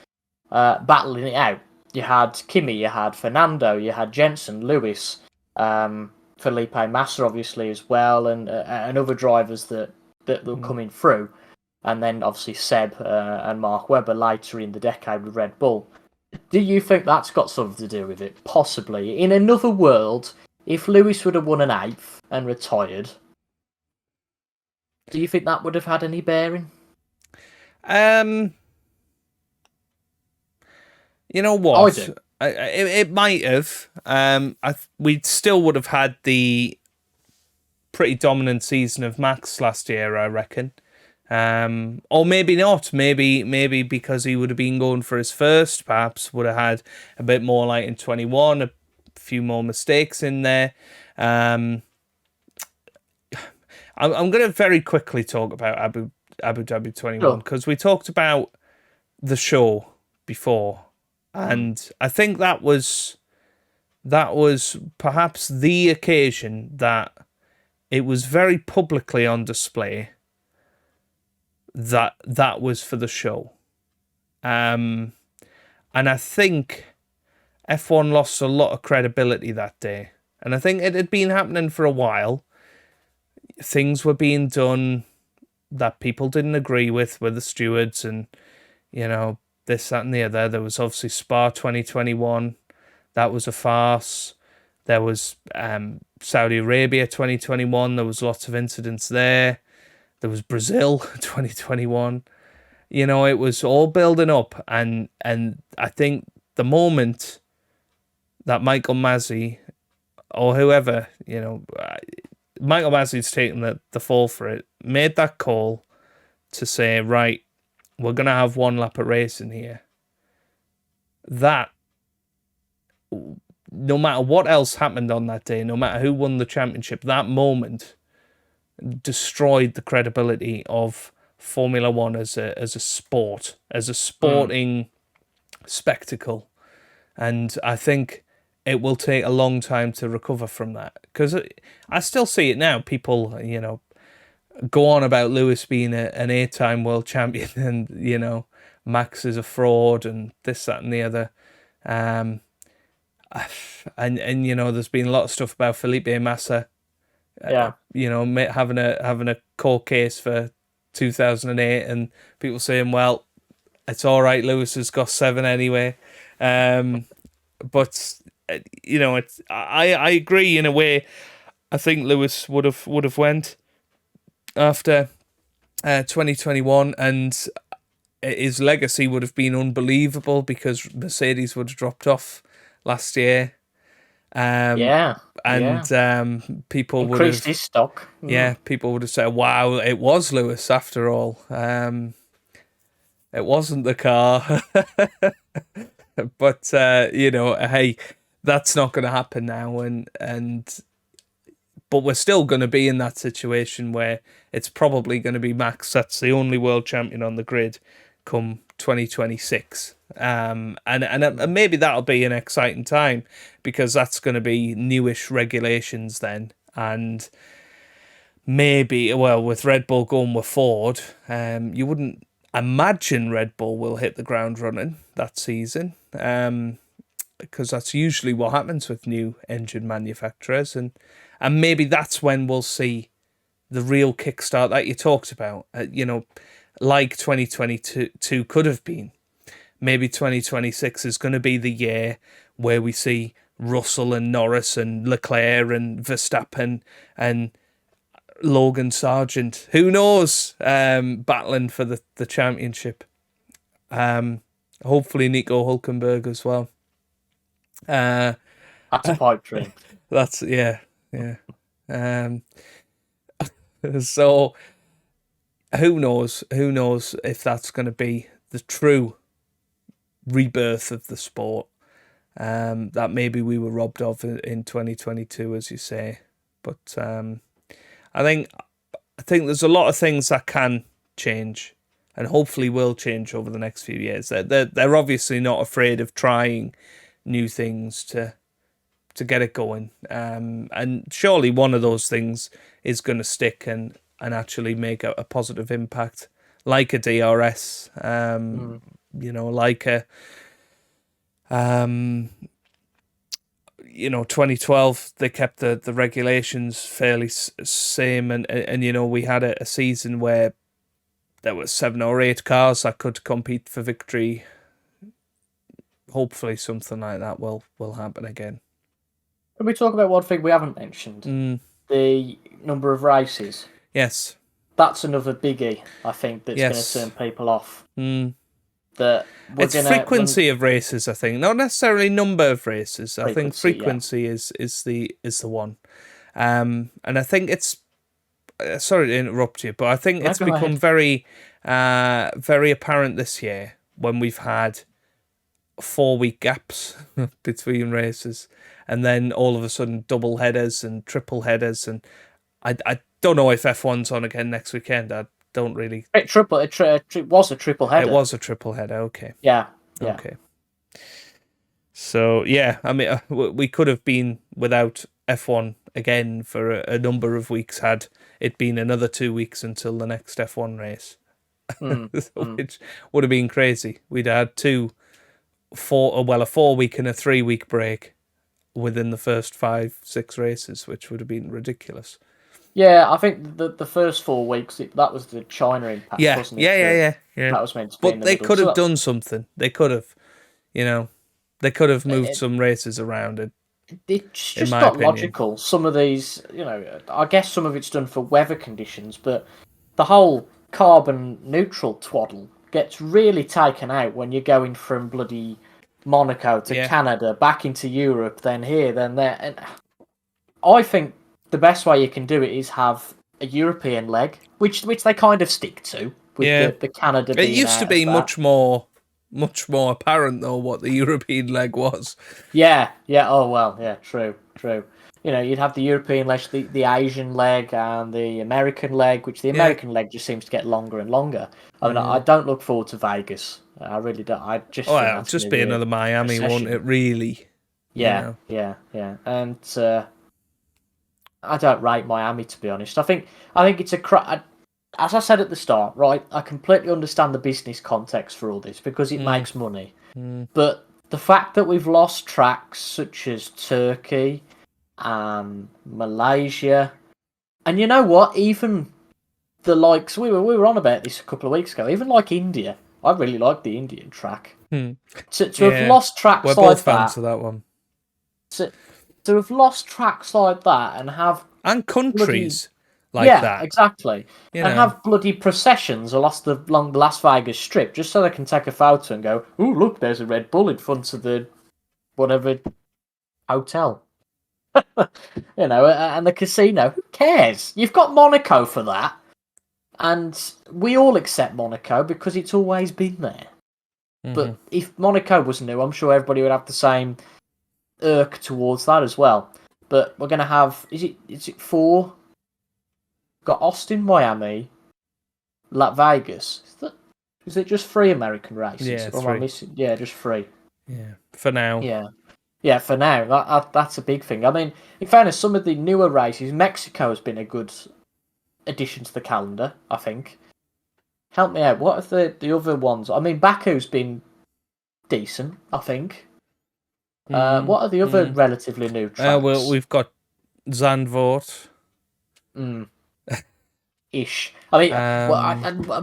battling it out. You had Kimi, you had Fernando, you had Jensen, Lewis, Felipe Massa obviously as well, and other drivers that were coming through, and then obviously Seb and Mark Webber later in the decade with Red Bull. Do you think that's got something to do with it? Possibly. In another world, if Lewis would have won an 8th and retired, do you think that would have had any bearing? You know what? I do. It might have. We still would have had the pretty dominant season of Max last year, I reckon. Or maybe not. Maybe because he would have been going for his first, perhaps would have had a bit more like in 21, a few more mistakes in there. I'm going to very quickly talk about Abu Dhabi 21 because we talked about the show before. And I think that was perhaps the occasion that it was very publicly on display that was for the show. And I think F1 lost a lot of credibility that day. And I think it had been happening for a while. Things were being done that people didn't agree with the stewards, and, you know, this, that, and the other. There was obviously Spa 2021. That was a farce. There was Saudi Arabia 2021. There was lots of incidents there. There was Brazil 2021. You know, it was all building up, and I think the moment that Michael Masi or whoever, you know, Michael Masi's taken the fall for it, made that call to say, right, we're going to have one lap of racing here. That, no matter what else happened on that day, no matter who won the championship, that moment destroyed the credibility of Formula One as a sport, as a sporting spectacle. And I think it will take a long time to recover from that, because I still see it now. People, you know, go on about Lewis being an 8-time world champion, and, you know, Max is a fraud and this, that, and the other. And you know, there's been a lot of stuff about Felipe Massa. You know, having a court case for 2008, and people saying, well, it's all right, Lewis has got 7 anyway. But you know, I agree in a way. I think Lewis would have went after 2021, and his legacy would have been unbelievable, because Mercedes would have dropped off last year. People would have increased his stock. Yeah, people would have said, "Wow, it was Lewis after all. It wasn't the car." But you know, hey, that's not going to happen now, but we're still going to be in that situation where it's probably going to be Max that's the only world champion on the grid come 2026. And maybe that'll be an exciting time, because that's going to be newish regulations then, and maybe, well, with Red Bull going with Ford, you wouldn't imagine Red Bull will hit the ground running that season, because that's usually what happens with new engine manufacturers, and maybe that's when we'll see the real kickstart that you talked about. You know, like 2022 could have been. Maybe 2026 is going to be the year where we see Russell and Norris and Leclerc and Verstappen and Logan Sargent, who knows, battling for the championship. Hopefully Nico Hulkenberg as well. That's a pipe dream. That's yeah. So who knows if that's going to be the true rebirth of the sport, that maybe we were robbed of in 2022, as you say. But I think there's a lot of things that can change, and hopefully will change over the next few years. They're obviously not afraid of trying new things to get it going, and surely one of those things is going to stick and actually make a positive impact, like a DRS, you know, like a 2012 they kept the regulations fairly same, and you know, we had a season where there were 7 or 8 cars that could compete for victory. Hopefully something like that will happen again. Can we talk about one thing we haven't mentioned? The number of races. Yes. That's another biggie, I think, that's going to turn people off. It's frequency of races, I think, not necessarily number of races. I think frequency is the one, and I think it's. Sorry to interrupt you, but I think it's become very apparent this year when we've had 4-week gaps between races, and then all of a sudden double headers and triple headers, and I don't know if F1's on again next weekend. I don't really. It was a triple header. It was a triple header. Okay. Yeah. Okay. So yeah, I mean, we could have been without F1 again for a number of weeks had it been another 2 weeks until the next F1 race, which would have been crazy. We'd had 2 a 4-week and a 3-week break within the first 5-6 races, which would have been ridiculous. Yeah, I think the first 4 weeks that was the China impact, Yeah, wasn't it? yeah. That was meant to be in But the they middle. could have So done something. They could have, they could have moved it, some races around it. it's In just my not opinion. logical. Some of these, I guess some of it's done for weather conditions, but the whole carbon neutral twaddle gets really taken out when you're going from bloody Monaco to Yeah. Canada, back into Europe, then here, then there. And I think the best way you can do it is have a European leg, which they kind of stick to, with Yeah. the Canada It being used to out of be that. much more apparent though what the European leg was. Yeah, yeah. Oh well, yeah. True, true. You'd have the European leg, the Asian leg, and the American leg, which the Yeah. American leg just seems to get longer and longer. I mean, I Mm. don't look forward to Vegas. I really don't. I just Oh, think well, that's just going to be be another a Miami, won't session. it? Really, Yeah, yeah, yeah. And I don't rate Miami, to be honest. I think it's as I said at the start, right? I completely understand the business context for all this because it Mm. makes money. Mm. But the fact that we've lost tracks such as Turkey, Malaysia, and you know what? Even the likes we were on about this a couple of weeks ago. Even like India, I really like the Indian track. Mm. To have Yeah, lost we're tracks both like fans that, of that one. to have lost tracks like that, and have And bloody countries like yeah, that, exactly, you and know. have bloody processions along the Las Vegas Strip just so they can take a photo and go, "Oh, look, there's a Red Bull in front of the whatever hotel." And the casino. Who cares? You've got Monaco for that, and we all accept Monaco because it's always been there. Mm-hmm. But if Monaco was new, I'm sure everybody would have the same irk towards that as well. But we're gonna have is it 4? Got Austin, Miami, Las Vegas. Is it just 3 American races? Yeah, Or am I 3. missing? Yeah, just 3. Yeah, for now. Yeah. Yeah, for now, that's a big thing. I mean, in fairness, some of the newer races, Mexico has been a good addition to the calendar, I think. Help me out. What are the other ones? I mean, Baku's been decent, I think. What are the other Mm. relatively new Well, tracks? we've got Zandvoort. Mm, ish. I mean,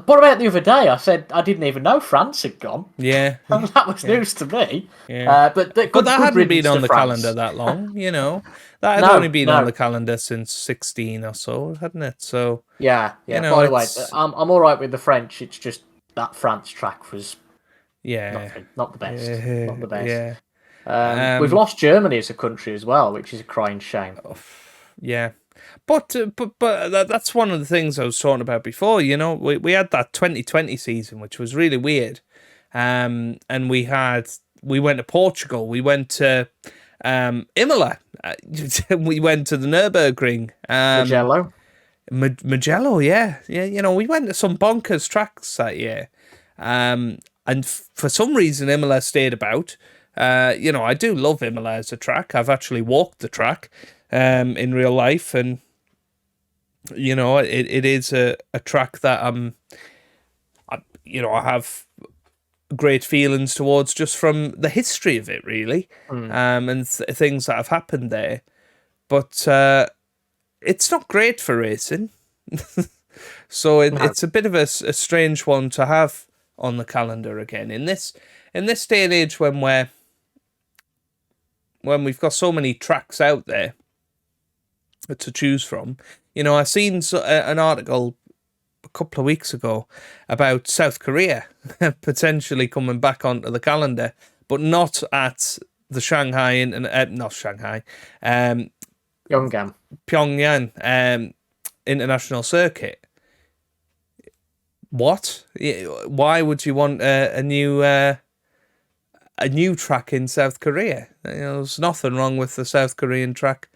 what about the other day? I said I didn't even know France had gone. Yeah, That was yeah, news to me. yeah. But But that good hadn't been riddance to on the calendar France. that long, you know. That had only No, been on no. the calendar since 16 or so, hadn't it? So, Yeah, you yeah. know, By the way, it's I'm all right with the French. It's just that France track was yeah, not the best, not the best. yeah. We've Um, lost Germany as a country as well, which is a crying shame. yeah. But that's one of the things I was talking about before. You know, we had that 2020 season, which was really weird. And we went to Portugal. We went to Imola. We went to the Nürburgring. Mugello. Mugello, yeah. You know, we went to some bonkers tracks that year. And for some reason, Imola stayed about. You know, I do love Imola as a track. I've actually walked the track in real life, and you know, it is a track that I have great feelings towards just from the history of it, really, and things that have happened there. But it's not great for racing, so No, it's a bit of a strange one to have on the calendar again in this day and age when we've got so many tracks out there to choose from. You know, I seen an article a couple of weeks ago about South Korea potentially coming back onto the calendar, but not at the not Shanghai, Youngam. Pyongyang international circuit. What? Why would you want a new track in South Korea? You know, there's nothing wrong with the South Korean track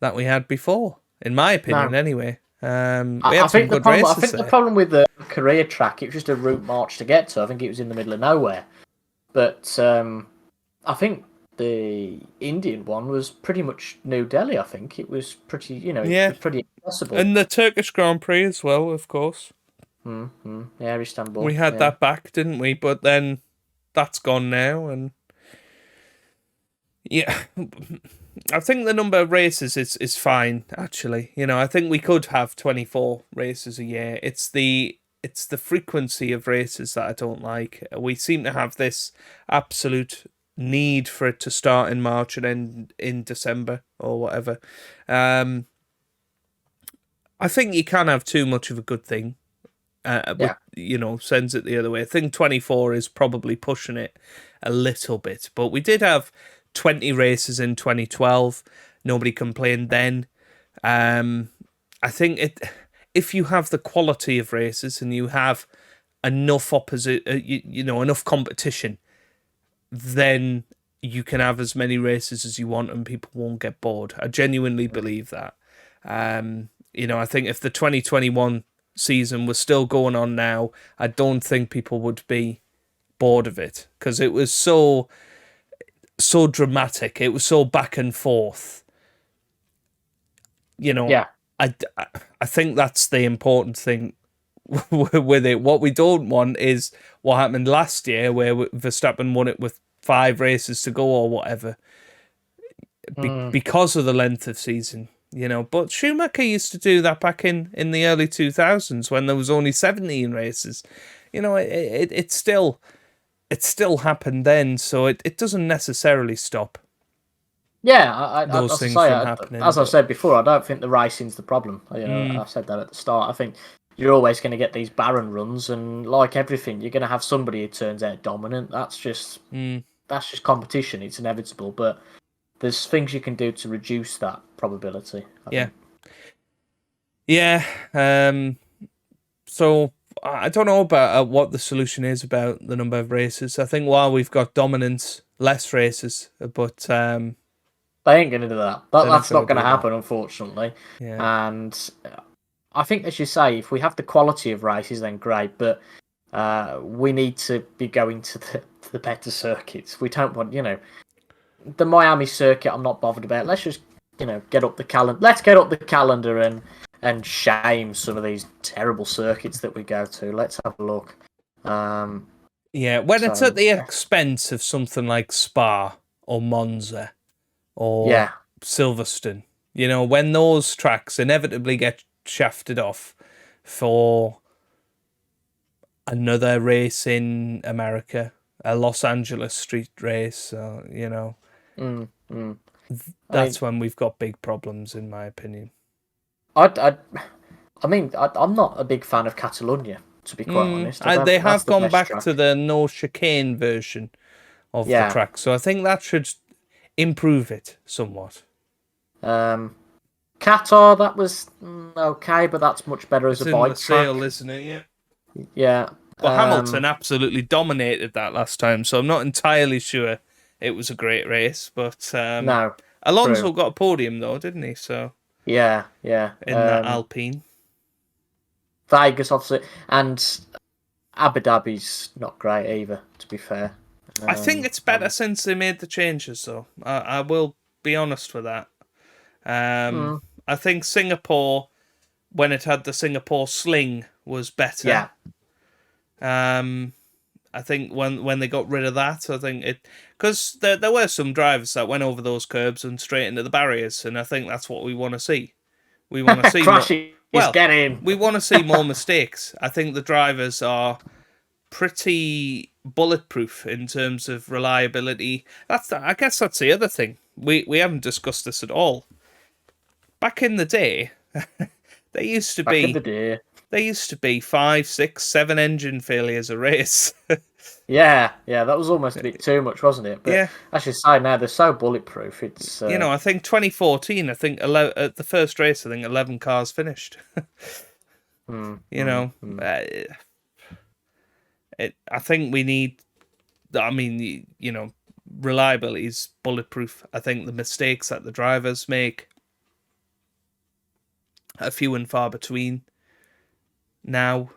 that we had before, in my opinion, No, anyway. We I had some think the good problem. I races think the there. problem with the Korea track, it was just a route march to get to. I think it was in the middle of nowhere. But I think the Indian one was pretty much New Delhi. I think it was pretty, it Yeah, was pretty accessible. and the Turkish Grand Prix as well, of course. Yeah, Istanbul. We had Yeah. that back, didn't we? But then that's gone now, and Yeah, I think the number of races is fine. Actually, I think we could have 24 races a year. It's the frequency of races that I don't like. We seem to have this absolute need for it to start in March and end in December or whatever. Um, I think you can have too much of a good thing. With Yeah. sends it the other way. I think 24 is probably pushing it a little bit, but we did have 20 races in 2012. Nobody complained then. I think if you have the quality of races and you have enough enough competition, then you can have as many races as you want and people won't get bored. I genuinely believe that. I think if the 2021 season was still going on now, I don't think people would be bored of it because it was so dramatic. It was so back and forth. Yeah. I think that's the important thing with it. What we don't want is what happened last year, where Verstappen won it with 5 races to go or whatever, because of the length of season. But Schumacher used to do that back in the early 2000s when there was only 17 races. It still happened then, so it doesn't necessarily stop Yeah, those as I things say, from happening. as I've But said before, I don't think the racing's the problem. mm, I said that at the start. I think you're always going to get these barren runs, and like everything, you're going to have somebody who turns out dominant. mm, That's just competition. It's inevitable, but there's things you can do to reduce that probability, I yeah, think. yeah. So I don't know about what the solution is about the number of races. I think while we've got dominance, less races, but They ain't going to do that. they're not That's going not to going to do that. happen, unfortunately. Yeah. And I think, as you say, if we have the quality of races, then great. But we need to be going to the better circuits. We don't want, the Miami circuit. I'm not bothered about. Let's just, get up the calendar. Let's get up the calendar and shame some of these terrible circuits that we go to. Let's have a look. Um, Yeah, when it's at so the expense of something like Spa or Monza or yeah, Silverstone, when those tracks inevitably get shafted off for another race in America, a Los Angeles street race, mm, mm. I mean, that's when we've got big problems, in my opinion. I, I'm not a big fan of Catalonia, to be quite honest. I don't They think that's have the gone best back to track. the no chicane version of the Yeah. track, so I think that should improve it somewhat. Um, Qatar, that was okay, but that's much better as a It's in bike Lusail, track. isn't it? Yeah. Yeah. Well, Hamilton absolutely dominated that last time, so I'm not entirely sure it was a great race. But No, Alonso true. got a podium though, didn't he? So Yeah, yeah. in that Alpine, Vegas, obviously, and Abu Dhabi's not great either, to be fair. I think it's better Um, since they made the changes. Though I will be honest with that. mm, I think Singapore, when it had the Singapore sling, was better. yeah. I think when they got rid of that, I think it because there were some drivers that went over those curbs and straight into the barriers, and I think that's what we want to see. We want to see more. Crashes, Well, get in. we want to see more mistakes. I think the drivers are pretty bulletproof in terms of reliability. I guess that's the other thing. We haven't discussed this at all. Back in the day, there used to Back in be the day. there used to be 5, 6, 7 engine failures a race. Yeah, yeah, that was almost a bit too much, wasn't it? But Yeah, as you say now, they're so bulletproof. It's I think 2014. I think at the first race, I think 11 cars finished. mm, you mm, know, mm. uh, I think we need. I mean, reliability is bulletproof. I think the mistakes that the drivers make are few and far between now.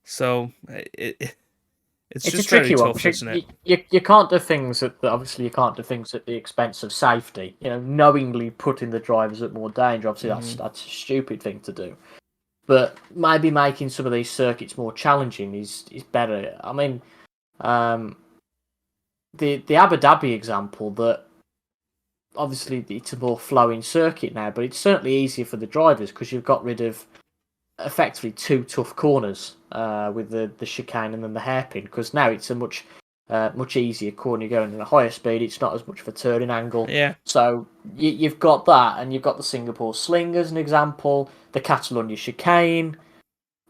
So it's It's a just very tricky one tough, because isn't it? you can't do things obviously you can't do things at the expense of safety. Knowingly putting the drivers at more danger. Obviously, that's a stupid thing to do. But maybe making some of these circuits more challenging is better. I mean, um, the Abu Dhabi example, that obviously it's a more flowing circuit now, but it's certainly easier for the drivers because you've got rid of effectively two tough corners with the chicane and then the hairpin, because now it's a much easier corner. You're going at a higher speed, it's not as much of a turning angle. Yeah. So you've got that, and you've got the Singapore Sling as an example, the Catalonia chicane,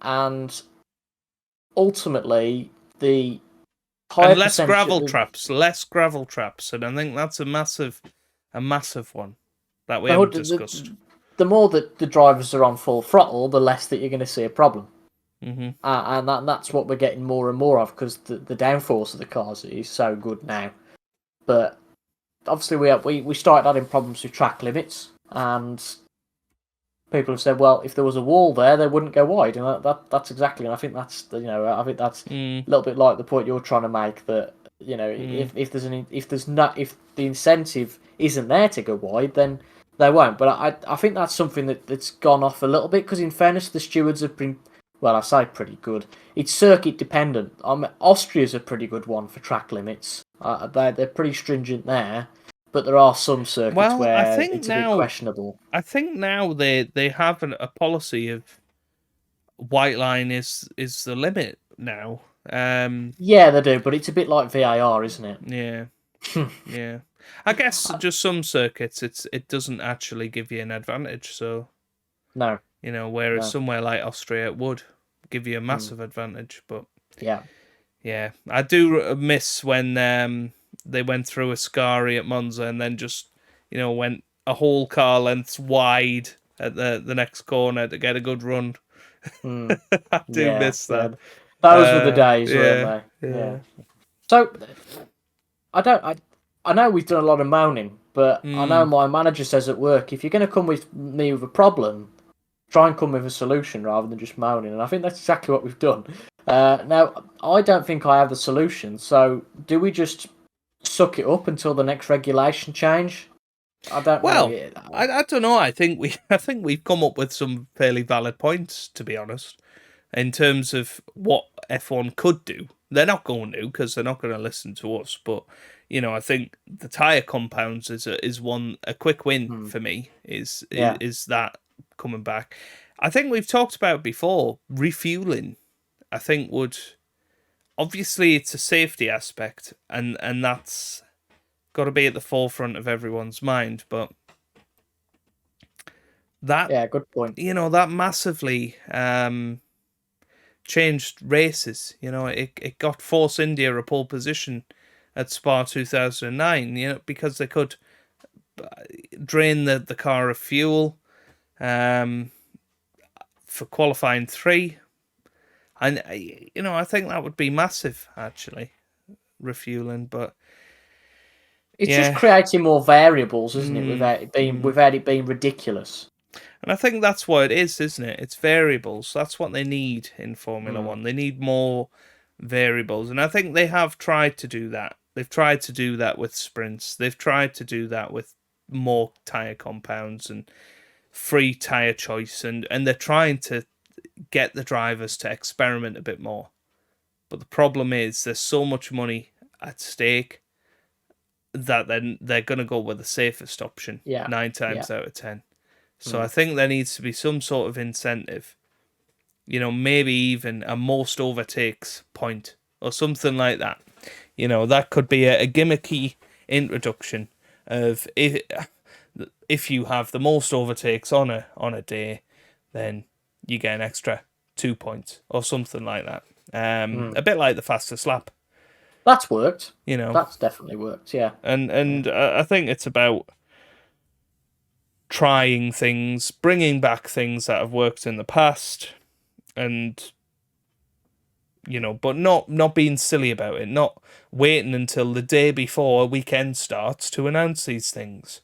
and ultimately the higher And less gravel percentage. traps, and I think that's a massive one that we haven't discussed. The more that the drivers are on full throttle, the less that you're going to see a problem. Mm-hmm. And that's what we're getting more and more of, because the downforce of the cars is so good now. But obviously we started having problems with track limits, and people have said, well, if there was a wall there, they wouldn't go wide, and that's exactly. And I think that's a little bit like the point you're trying to make, that if the incentive isn't there to go wide, then they won't. But I think that's something that's gone off a little bit, because in fairness, the stewards have been, well, I say pretty good. It's circuit dependent. Austria's a pretty good one for track limits. They're pretty stringent there, but there are some circuits where it's a bit questionable. I think now they have a policy of white line is the limit now. Yeah, they do, but it's a bit like VAR, isn't it? Yeah. Yeah. I guess just some circuits it doesn't actually give you an advantage, so no. Whereas somewhere like Austria it would give you a massive advantage, but yeah, I do miss when they went through Ascari at Monza and then just went a whole car length wide at the next corner to get a good run. I do miss that. Those were the days, weren't they? Yeah. So I know we've done a lot of moaning, but I know my manager says at work, if you're going to come with me with a problem, try and come with a solution rather than just moaning. And I think that's exactly what we've done. Now, I don't think I have the solution. So do we just suck it up until the next regulation change? I don't know. I don't know. I think we've come up with some fairly valid points, to be honest, in terms of what F1 could do. They're not going to, because they're not going to listen to us. But I think the tyre compounds is a quick win for me. Is that coming back? I think we've talked about before refueling. I think obviously it's a safety aspect, and that's got to be at the forefront of everyone's mind. But that good point. That massively changed races. It got Force India a pole position at Spa 2009. Because they could drain the car of fuel for qualifying 3. And I think that would be massive, actually, refueling. But it's just creating more variables, isn't it? Without it being ridiculous. And I think that's what it is, isn't it? It's variables. That's what they need in Formula One. They need more variables, and I think they have tried to do that. They've tried to do that with sprints. They've tried to do that with more tyre compounds and free tyre choice, and they're trying to get the drivers to experiment a bit more. But the problem is there's so much money at stake that then they're going to go with the safest option 9 times out of 10. So I think there needs to be some sort of incentive, maybe even a most overtakes point or something like that. That could be a gimmicky introduction of if you have the most overtakes on a day, then you get an extra 2 points or something like that. A bit like the fastest lap. That's worked. That's definitely worked. Yeah. And I think it's about trying things, bringing back things that have worked in the past, and but not being silly about it, not waiting until the day before a weekend starts to announce these things.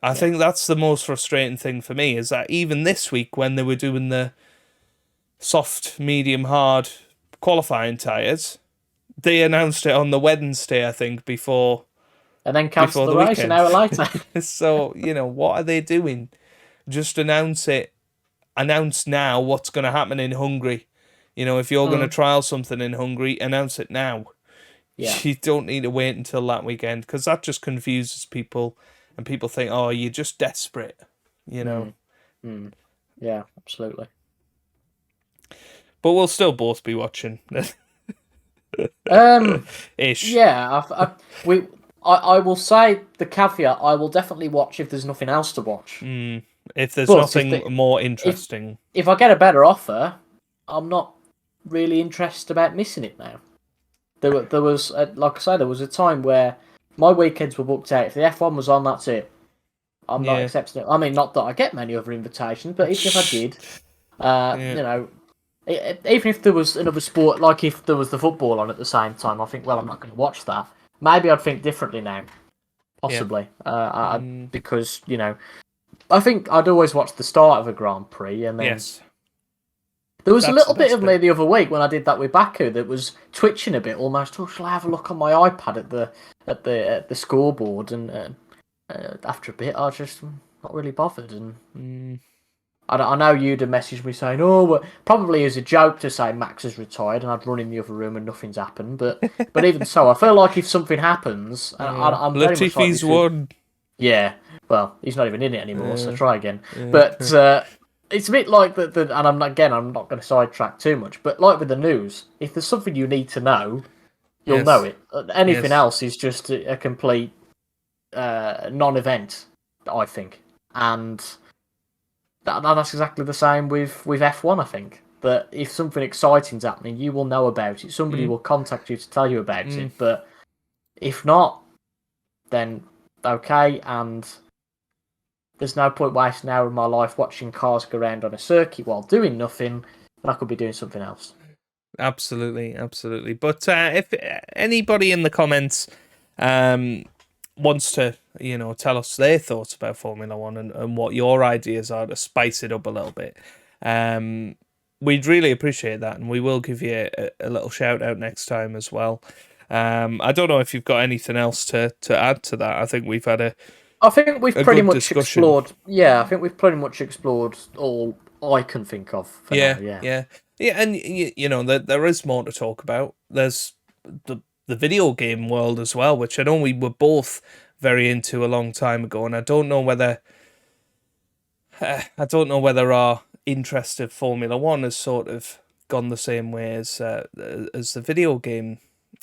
I think that's the most frustrating thing for me, is that even this week when they were doing the soft, medium, hard qualifying tyres, they announced it on the Wednesday, I think, before. And then cancel the race an hour later. So, what are they doing? Just announce it. Announce now what's going to happen in Hungary. If you're going to trial something in Hungary, announce it now. Yeah. You don't need to wait until that weekend, because that just confuses people, and people think, oh, you're just desperate, you know. Yeah, absolutely. But we'll still both be watching. Ish. Yeah, I will say the caveat. I will definitely watch if there's nothing else to watch. If there's But nothing more if interesting. if I get a better offer, I'm not really interested about missing it now. There was like I say, there was a time where my weekends were booked out. If the F1 was on, that's it. I'm not Yeah. accepting it. I mean, not that I get many other invitations, but even if I did, Yeah. you know, even if there was another sport, like if there was the football on at the same time, I think, well, I'm not going to watch that. Maybe I'd think differently now, Yeah. possibly, because I think I'd always watch the start of a Grand Prix, and then Yes. there was a That's the little bit best of me bit. the other week when I did that with Baku that was twitching a bit, almost. Oh, shall I have a look on my iPad at the scoreboard? And after a bit, I just not really bothered. And I know you'd have messaged me saying, "Oh, well, probably as a joke to say Max has retired," and I'd run in the other room and nothing's happened. But even so, I feel like if something happens, and I'm very much like Latifi's this with, won. yeah, well, he's not even in it anymore, so try again. Yeah. But it's a bit like and I'm not going to sidetrack too much, but like with the news, if there's something you need to know, you'll Yes. know it. Anything Yes. else is just a complete non-event, I think, and that's exactly the same with F1. I think that if something exciting's happening, you will know about it. Somebody will contact you to tell you about it, but if not, then okay, and there's no point wasting an hour of my life watching cars go around on a circuit while doing nothing, and I could be doing something else. Absolutely, absolutely. But if anybody in the comments wants to, tell us their thoughts about Formula One and what your ideas are to spice it up a little bit, we'd really appreciate that, and we will give you a little shout out next time as well. I don't know if you've got anything else to add to that. I think we've had I think we've a pretty good much discussion. explored. Yeah, I think we've pretty much explored all I can think of for now. Yeah, and there is more to talk about. There's the video game world as well, which I know we were both very into a long time ago, and I don't know whether our interest of Formula One has sort of gone the same way as the video game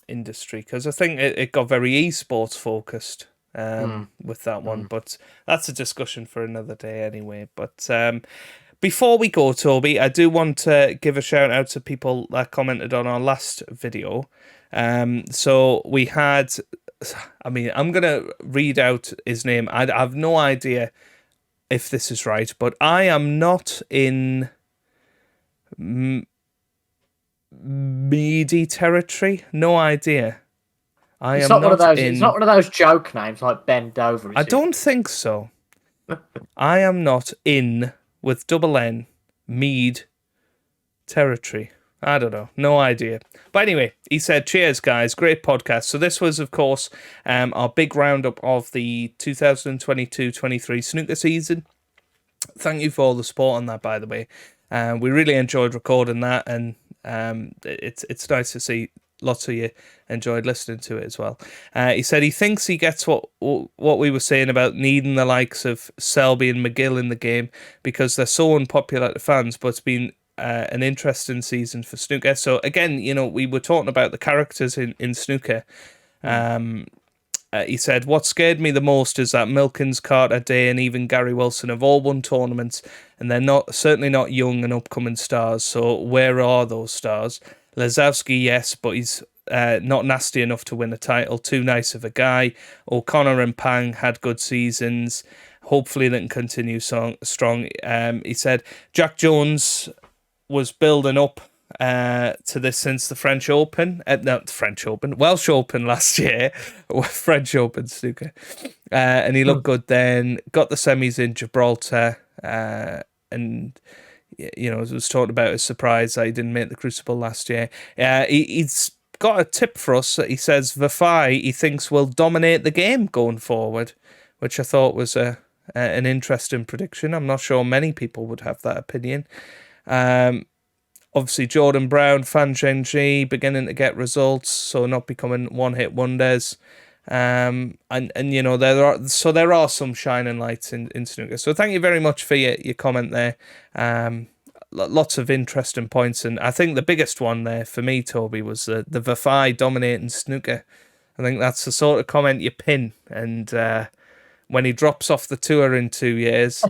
industry, because I think it got very esports focused with that one, but that's a discussion for another day anyway. But before we go, Toby, I do want to give a shout out to people that commented on our last video. So we had, I'm going to read out his name. I have no idea if this is right, but I am not in meaty territory. No idea. It's not one of those. It's not one of those joke names like Ben Dover. I don't think so. I am not in with double N Mead territory. I don't know. No idea. But anyway, he said, cheers, guys. Great podcast. So this was, of course, our big roundup of the 2022-23 snooker season. Thank you for all the support on that, by the way. We really enjoyed recording that, and it's nice to see lots of you enjoyed listening to it as well. He said he thinks he gets what we were saying about needing the likes of Selby and McGill in the game because they're so unpopular to fans, but it's been an interesting season for snooker. So again, we were talking about the characters in snooker. He said, what scared me the most is that Milkins, Carter, Day, and even Gary Wilson have all won tournaments, and they're certainly not young and upcoming stars. So where are those stars? Lazowski, yes, but he's not nasty enough to win a title. Too nice of a guy. O'Connor and Pang had good seasons. Hopefully they can continue strong. He said Jack Jones was building up to this since the French Open. Not the French Open, Welsh Open last year. French Open snooker. And he looked good then. Got the semis in Gibraltar. And it was talked about his surprise that he didn't make the Crucible last year. He's got a tip for us. He says Vafai, he thinks, will dominate the game going forward, which I thought was an interesting prediction. I'm not sure many people would have that opinion. Obviously, Jordan Brown, Fan Zhengzhi beginning to get results, so not becoming one-hit wonders. And you know, there are some shining lights in snooker. So thank you very much for your comment there. Lots of interesting points, and I think the biggest one there for me, Toby, was the Vafai dominating snooker. I think that's the sort of comment you pin, and when he drops off the tour in 2 years,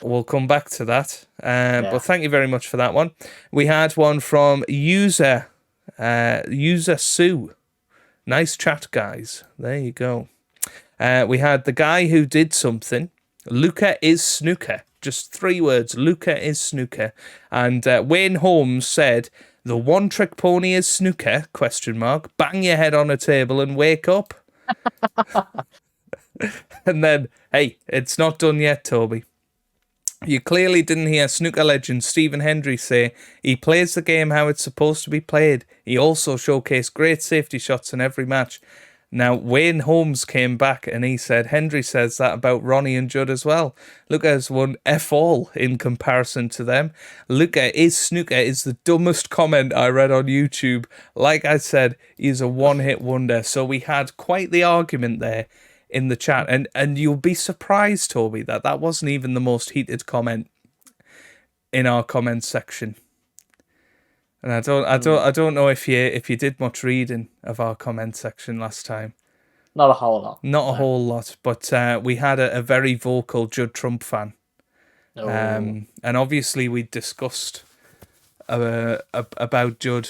we'll come back to that. But thank you very much for that one. We had one from user Sue. Nice chat, guys. There you go. We had the guy who did something. Luca is snooker. Just 3 words. Luca is snooker. And Wayne Holmes said, "The one-trick pony is snooker, ? Bang your head on a table and wake up." And then, hey, it's not done yet, Toby. You clearly didn't hear snooker legend Stephen Hendry say he plays the game how it's supposed to be played. He also showcased great safety shots in every match. Now, Wayne Holmes came back and he said, Hendry says that about Ronnie and Judd as well. Luca has won F all in comparison to them. Luca is snooker is the dumbest comment I read on YouTube. Like I said, he's a one-hit wonder. So we had quite the argument there in the chat, and you'll be surprised, Toby, that wasn't even the most heated comment in our comments section. And I don't know if you did much reading of our comment section last time. Not a whole lot. Not a whole lot, but we had a very vocal Judd Trump fan. Oh. And obviously we discussed about Judd,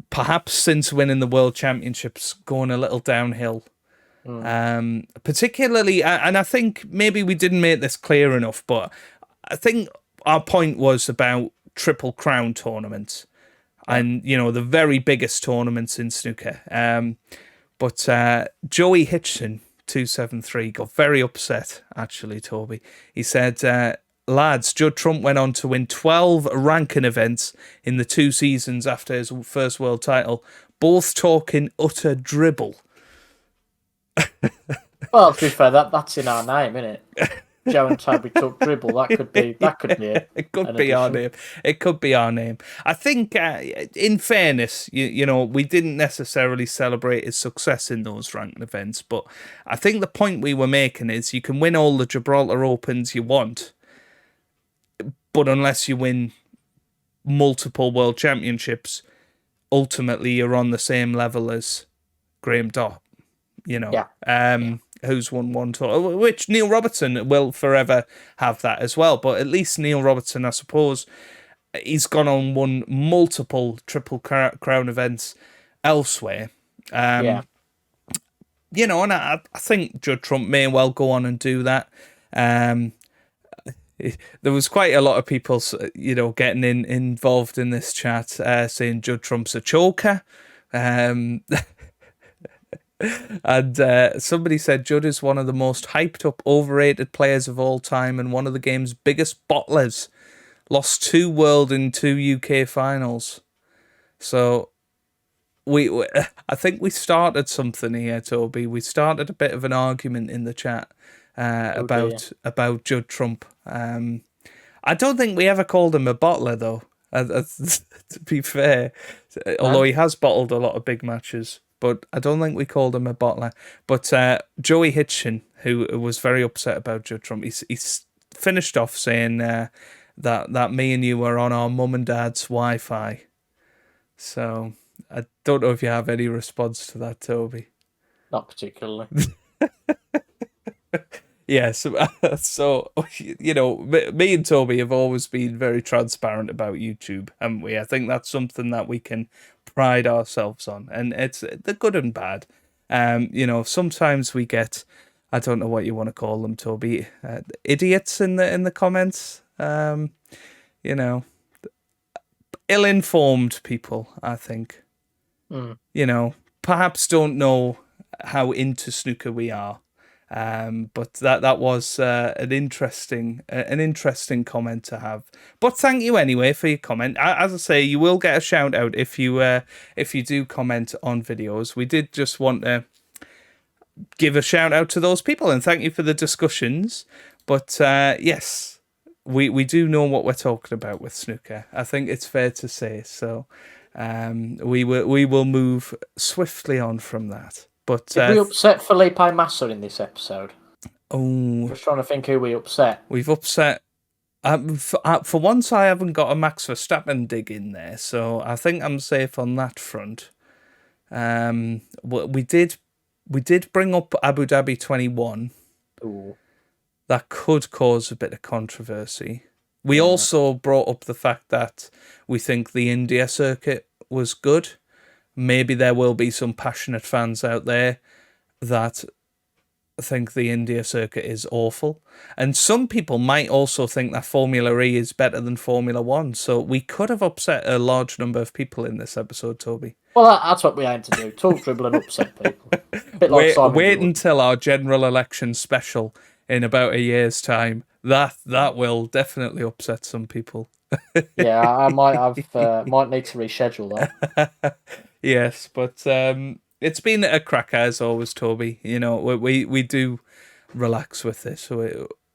perhaps since winning the World Championships, going a little downhill. Particularly, and I think maybe we didn't make this clear enough, but I think our point was about Triple Crown tournaments and, you know, the very biggest tournaments in snooker. But Joey Hitchin, 273, got very upset, actually, Toby. He said, lads, Judd Trump went on to win 12 ranking events in the 2 seasons after his first world title, both talking utter dribble. Well, to be fair, that's in our name, isn't it? Joe and Toby Talk dribble. That could be it. It could be our name. It could be our name. I think, in fairness, you know, we didn't necessarily celebrate his success in those ranked events, but I think the point we were making is you can win all the Gibraltar Opens you want, but unless you win multiple world championships, ultimately you're on the same level as Graham Dott. You know, who's won one tour, which Neil Robertson will forever have that as well. But at least Neil Robertson, I suppose, he's gone on won multiple Triple Crown events elsewhere. You know, and I think Judd Trump may well go on and do that. There was quite a lot of people, you know, getting involved in this chat, saying Judd Trump's a choker. And somebody said Judd is one of the most hyped up, overrated players of all time and one of the game's biggest bottlers. Lost 2 world and 2 UK finals. So I think we started something here, Toby. We started a bit of an argument in the chat about Judd Trump. I don't think we ever called him a bottler, though. To be fair, although he has bottled a lot of big matches. But I don't think we called him a bottler. But Joey Hitchin, who was very upset about Judd Trump, he's finished off saying that me and you were on our mum and dad's Wi-Fi. So I don't know if you have any response to that, Toby. Not particularly. Yes, so, you know, me and Toby have always been very transparent about YouTube, haven't we? I think that's something that we can pride ourselves on, and it's the good and bad. You know, sometimes we get, I don't know what you want to call them, Toby, idiots in the comments. You know, ill-informed people, I think. You know, perhaps don't know how into snooker we are. But that was an interesting comment to have. But thank you anyway for your comment. As I say, you will get a shout out if you do comment on videos. We did just want to give a shout out to those people and thank you for the discussions. But yes, we do know what we're talking about with snooker. I think it's fair to say. So we will move swiftly on from that. But Did we upset Felipe Massa in this episode? Just trying to think who we upset. We've upset. For once, I haven't got a Max Verstappen dig in there, so I think I'm safe on that front. We did bring up Abu Dhabi 21. Ooh. That could cause a bit of controversy. We also brought up the fact that we think the India circuit was good. Maybe there will be some passionate fans out there that think the India circuit is awful. And some people might also think that Formula E is better than Formula One. So we could have upset a large number of people in this episode, Toby. Well, that's what we aim to do. Talk, dribble and upset people. Bit like Simon Wait Jordan. until our general election special in about a year's time. That will definitely upset some people. Yeah, I might need to reschedule that. Yes, but it's been a cracker as always, Toby. You know, we do relax with this.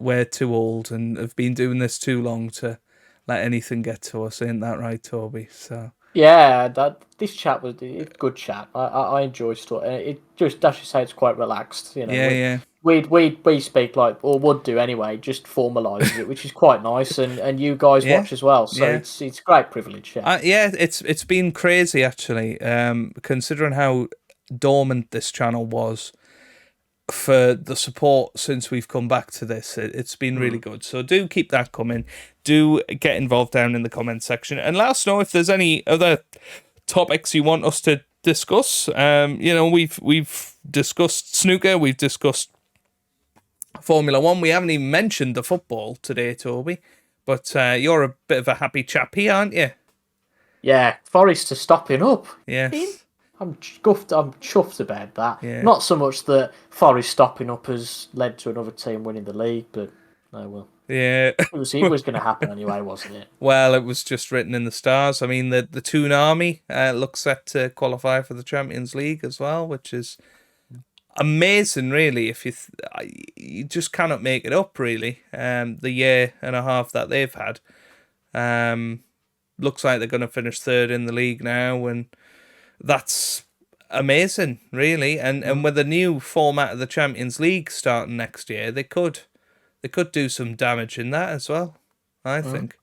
We're too old and have been doing this too long to let anything get to us. Ain't that right, Toby? So yeah, this chat was a good chat. I enjoy stuff. It just as you say, it's quite relaxed. You know, yeah. We speak like, or would do anyway, just formalises it, which is quite nice, and you guys watch as well, so it's a great privilege. Yeah, it's been crazy actually, considering how dormant this channel was for the support since we've come back to this. It's been really good, so do keep that coming. Do get involved down in the comment section and let us know if there's any other topics you want us to discuss. You know, we've discussed snooker, we've discussed Formula One. We haven't even mentioned the football today, Toby. But you're a bit of a happy chap here, aren't you? Yeah, Forrest are stopping up. Yes. I'm chuffed about that. Yeah. Not so much that Forrest stopping up has led to another team winning the league, but oh well. Yeah. It was going to happen anyway, wasn't it? Well, it was just written in the stars. I mean, the Toon Army looks set to qualify for the Champions League as well, which is amazing, really. If you just cannot make it up, really. The year and a half that they've had, looks like they're going to finish third in the league now, and that's amazing, really. And with the new format of the Champions League starting next year, they could do some damage in that as well, I think.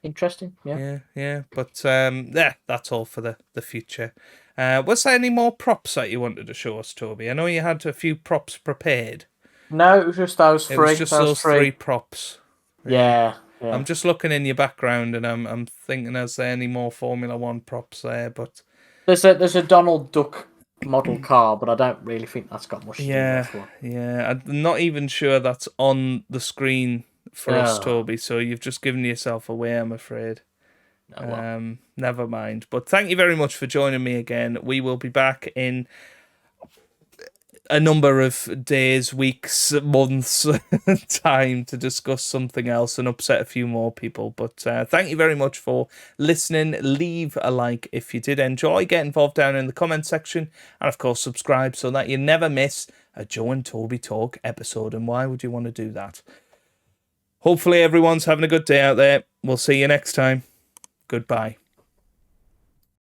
Interesting, yeah. Yeah. But that's all for the future. Was there any more props that you wanted to show us, Toby? I know you had a few props prepared. No, it was just those three. It was just those three props. Yeah. I'm just looking in your background and I'm thinking, is there any more Formula One props there? But there's a Donald Duck model car, but I don't really think that's got much to do with one. Yeah. I'm not even sure that's on the screen for us, Toby. So you've just given yourself away, I'm afraid. No, well. Never mind. But thank you very much for joining me again. We will be back in a number of days, weeks, months time to discuss something else and upset a few more people. But thank you very much for listening. Leave a like if you did enjoy. Get involved down in the comment section. And of course, subscribe so that you never miss a Joe and Toby Talk episode. And why would you want to do that? Hopefully everyone's having a good day out there. We'll see you next time. Goodbye.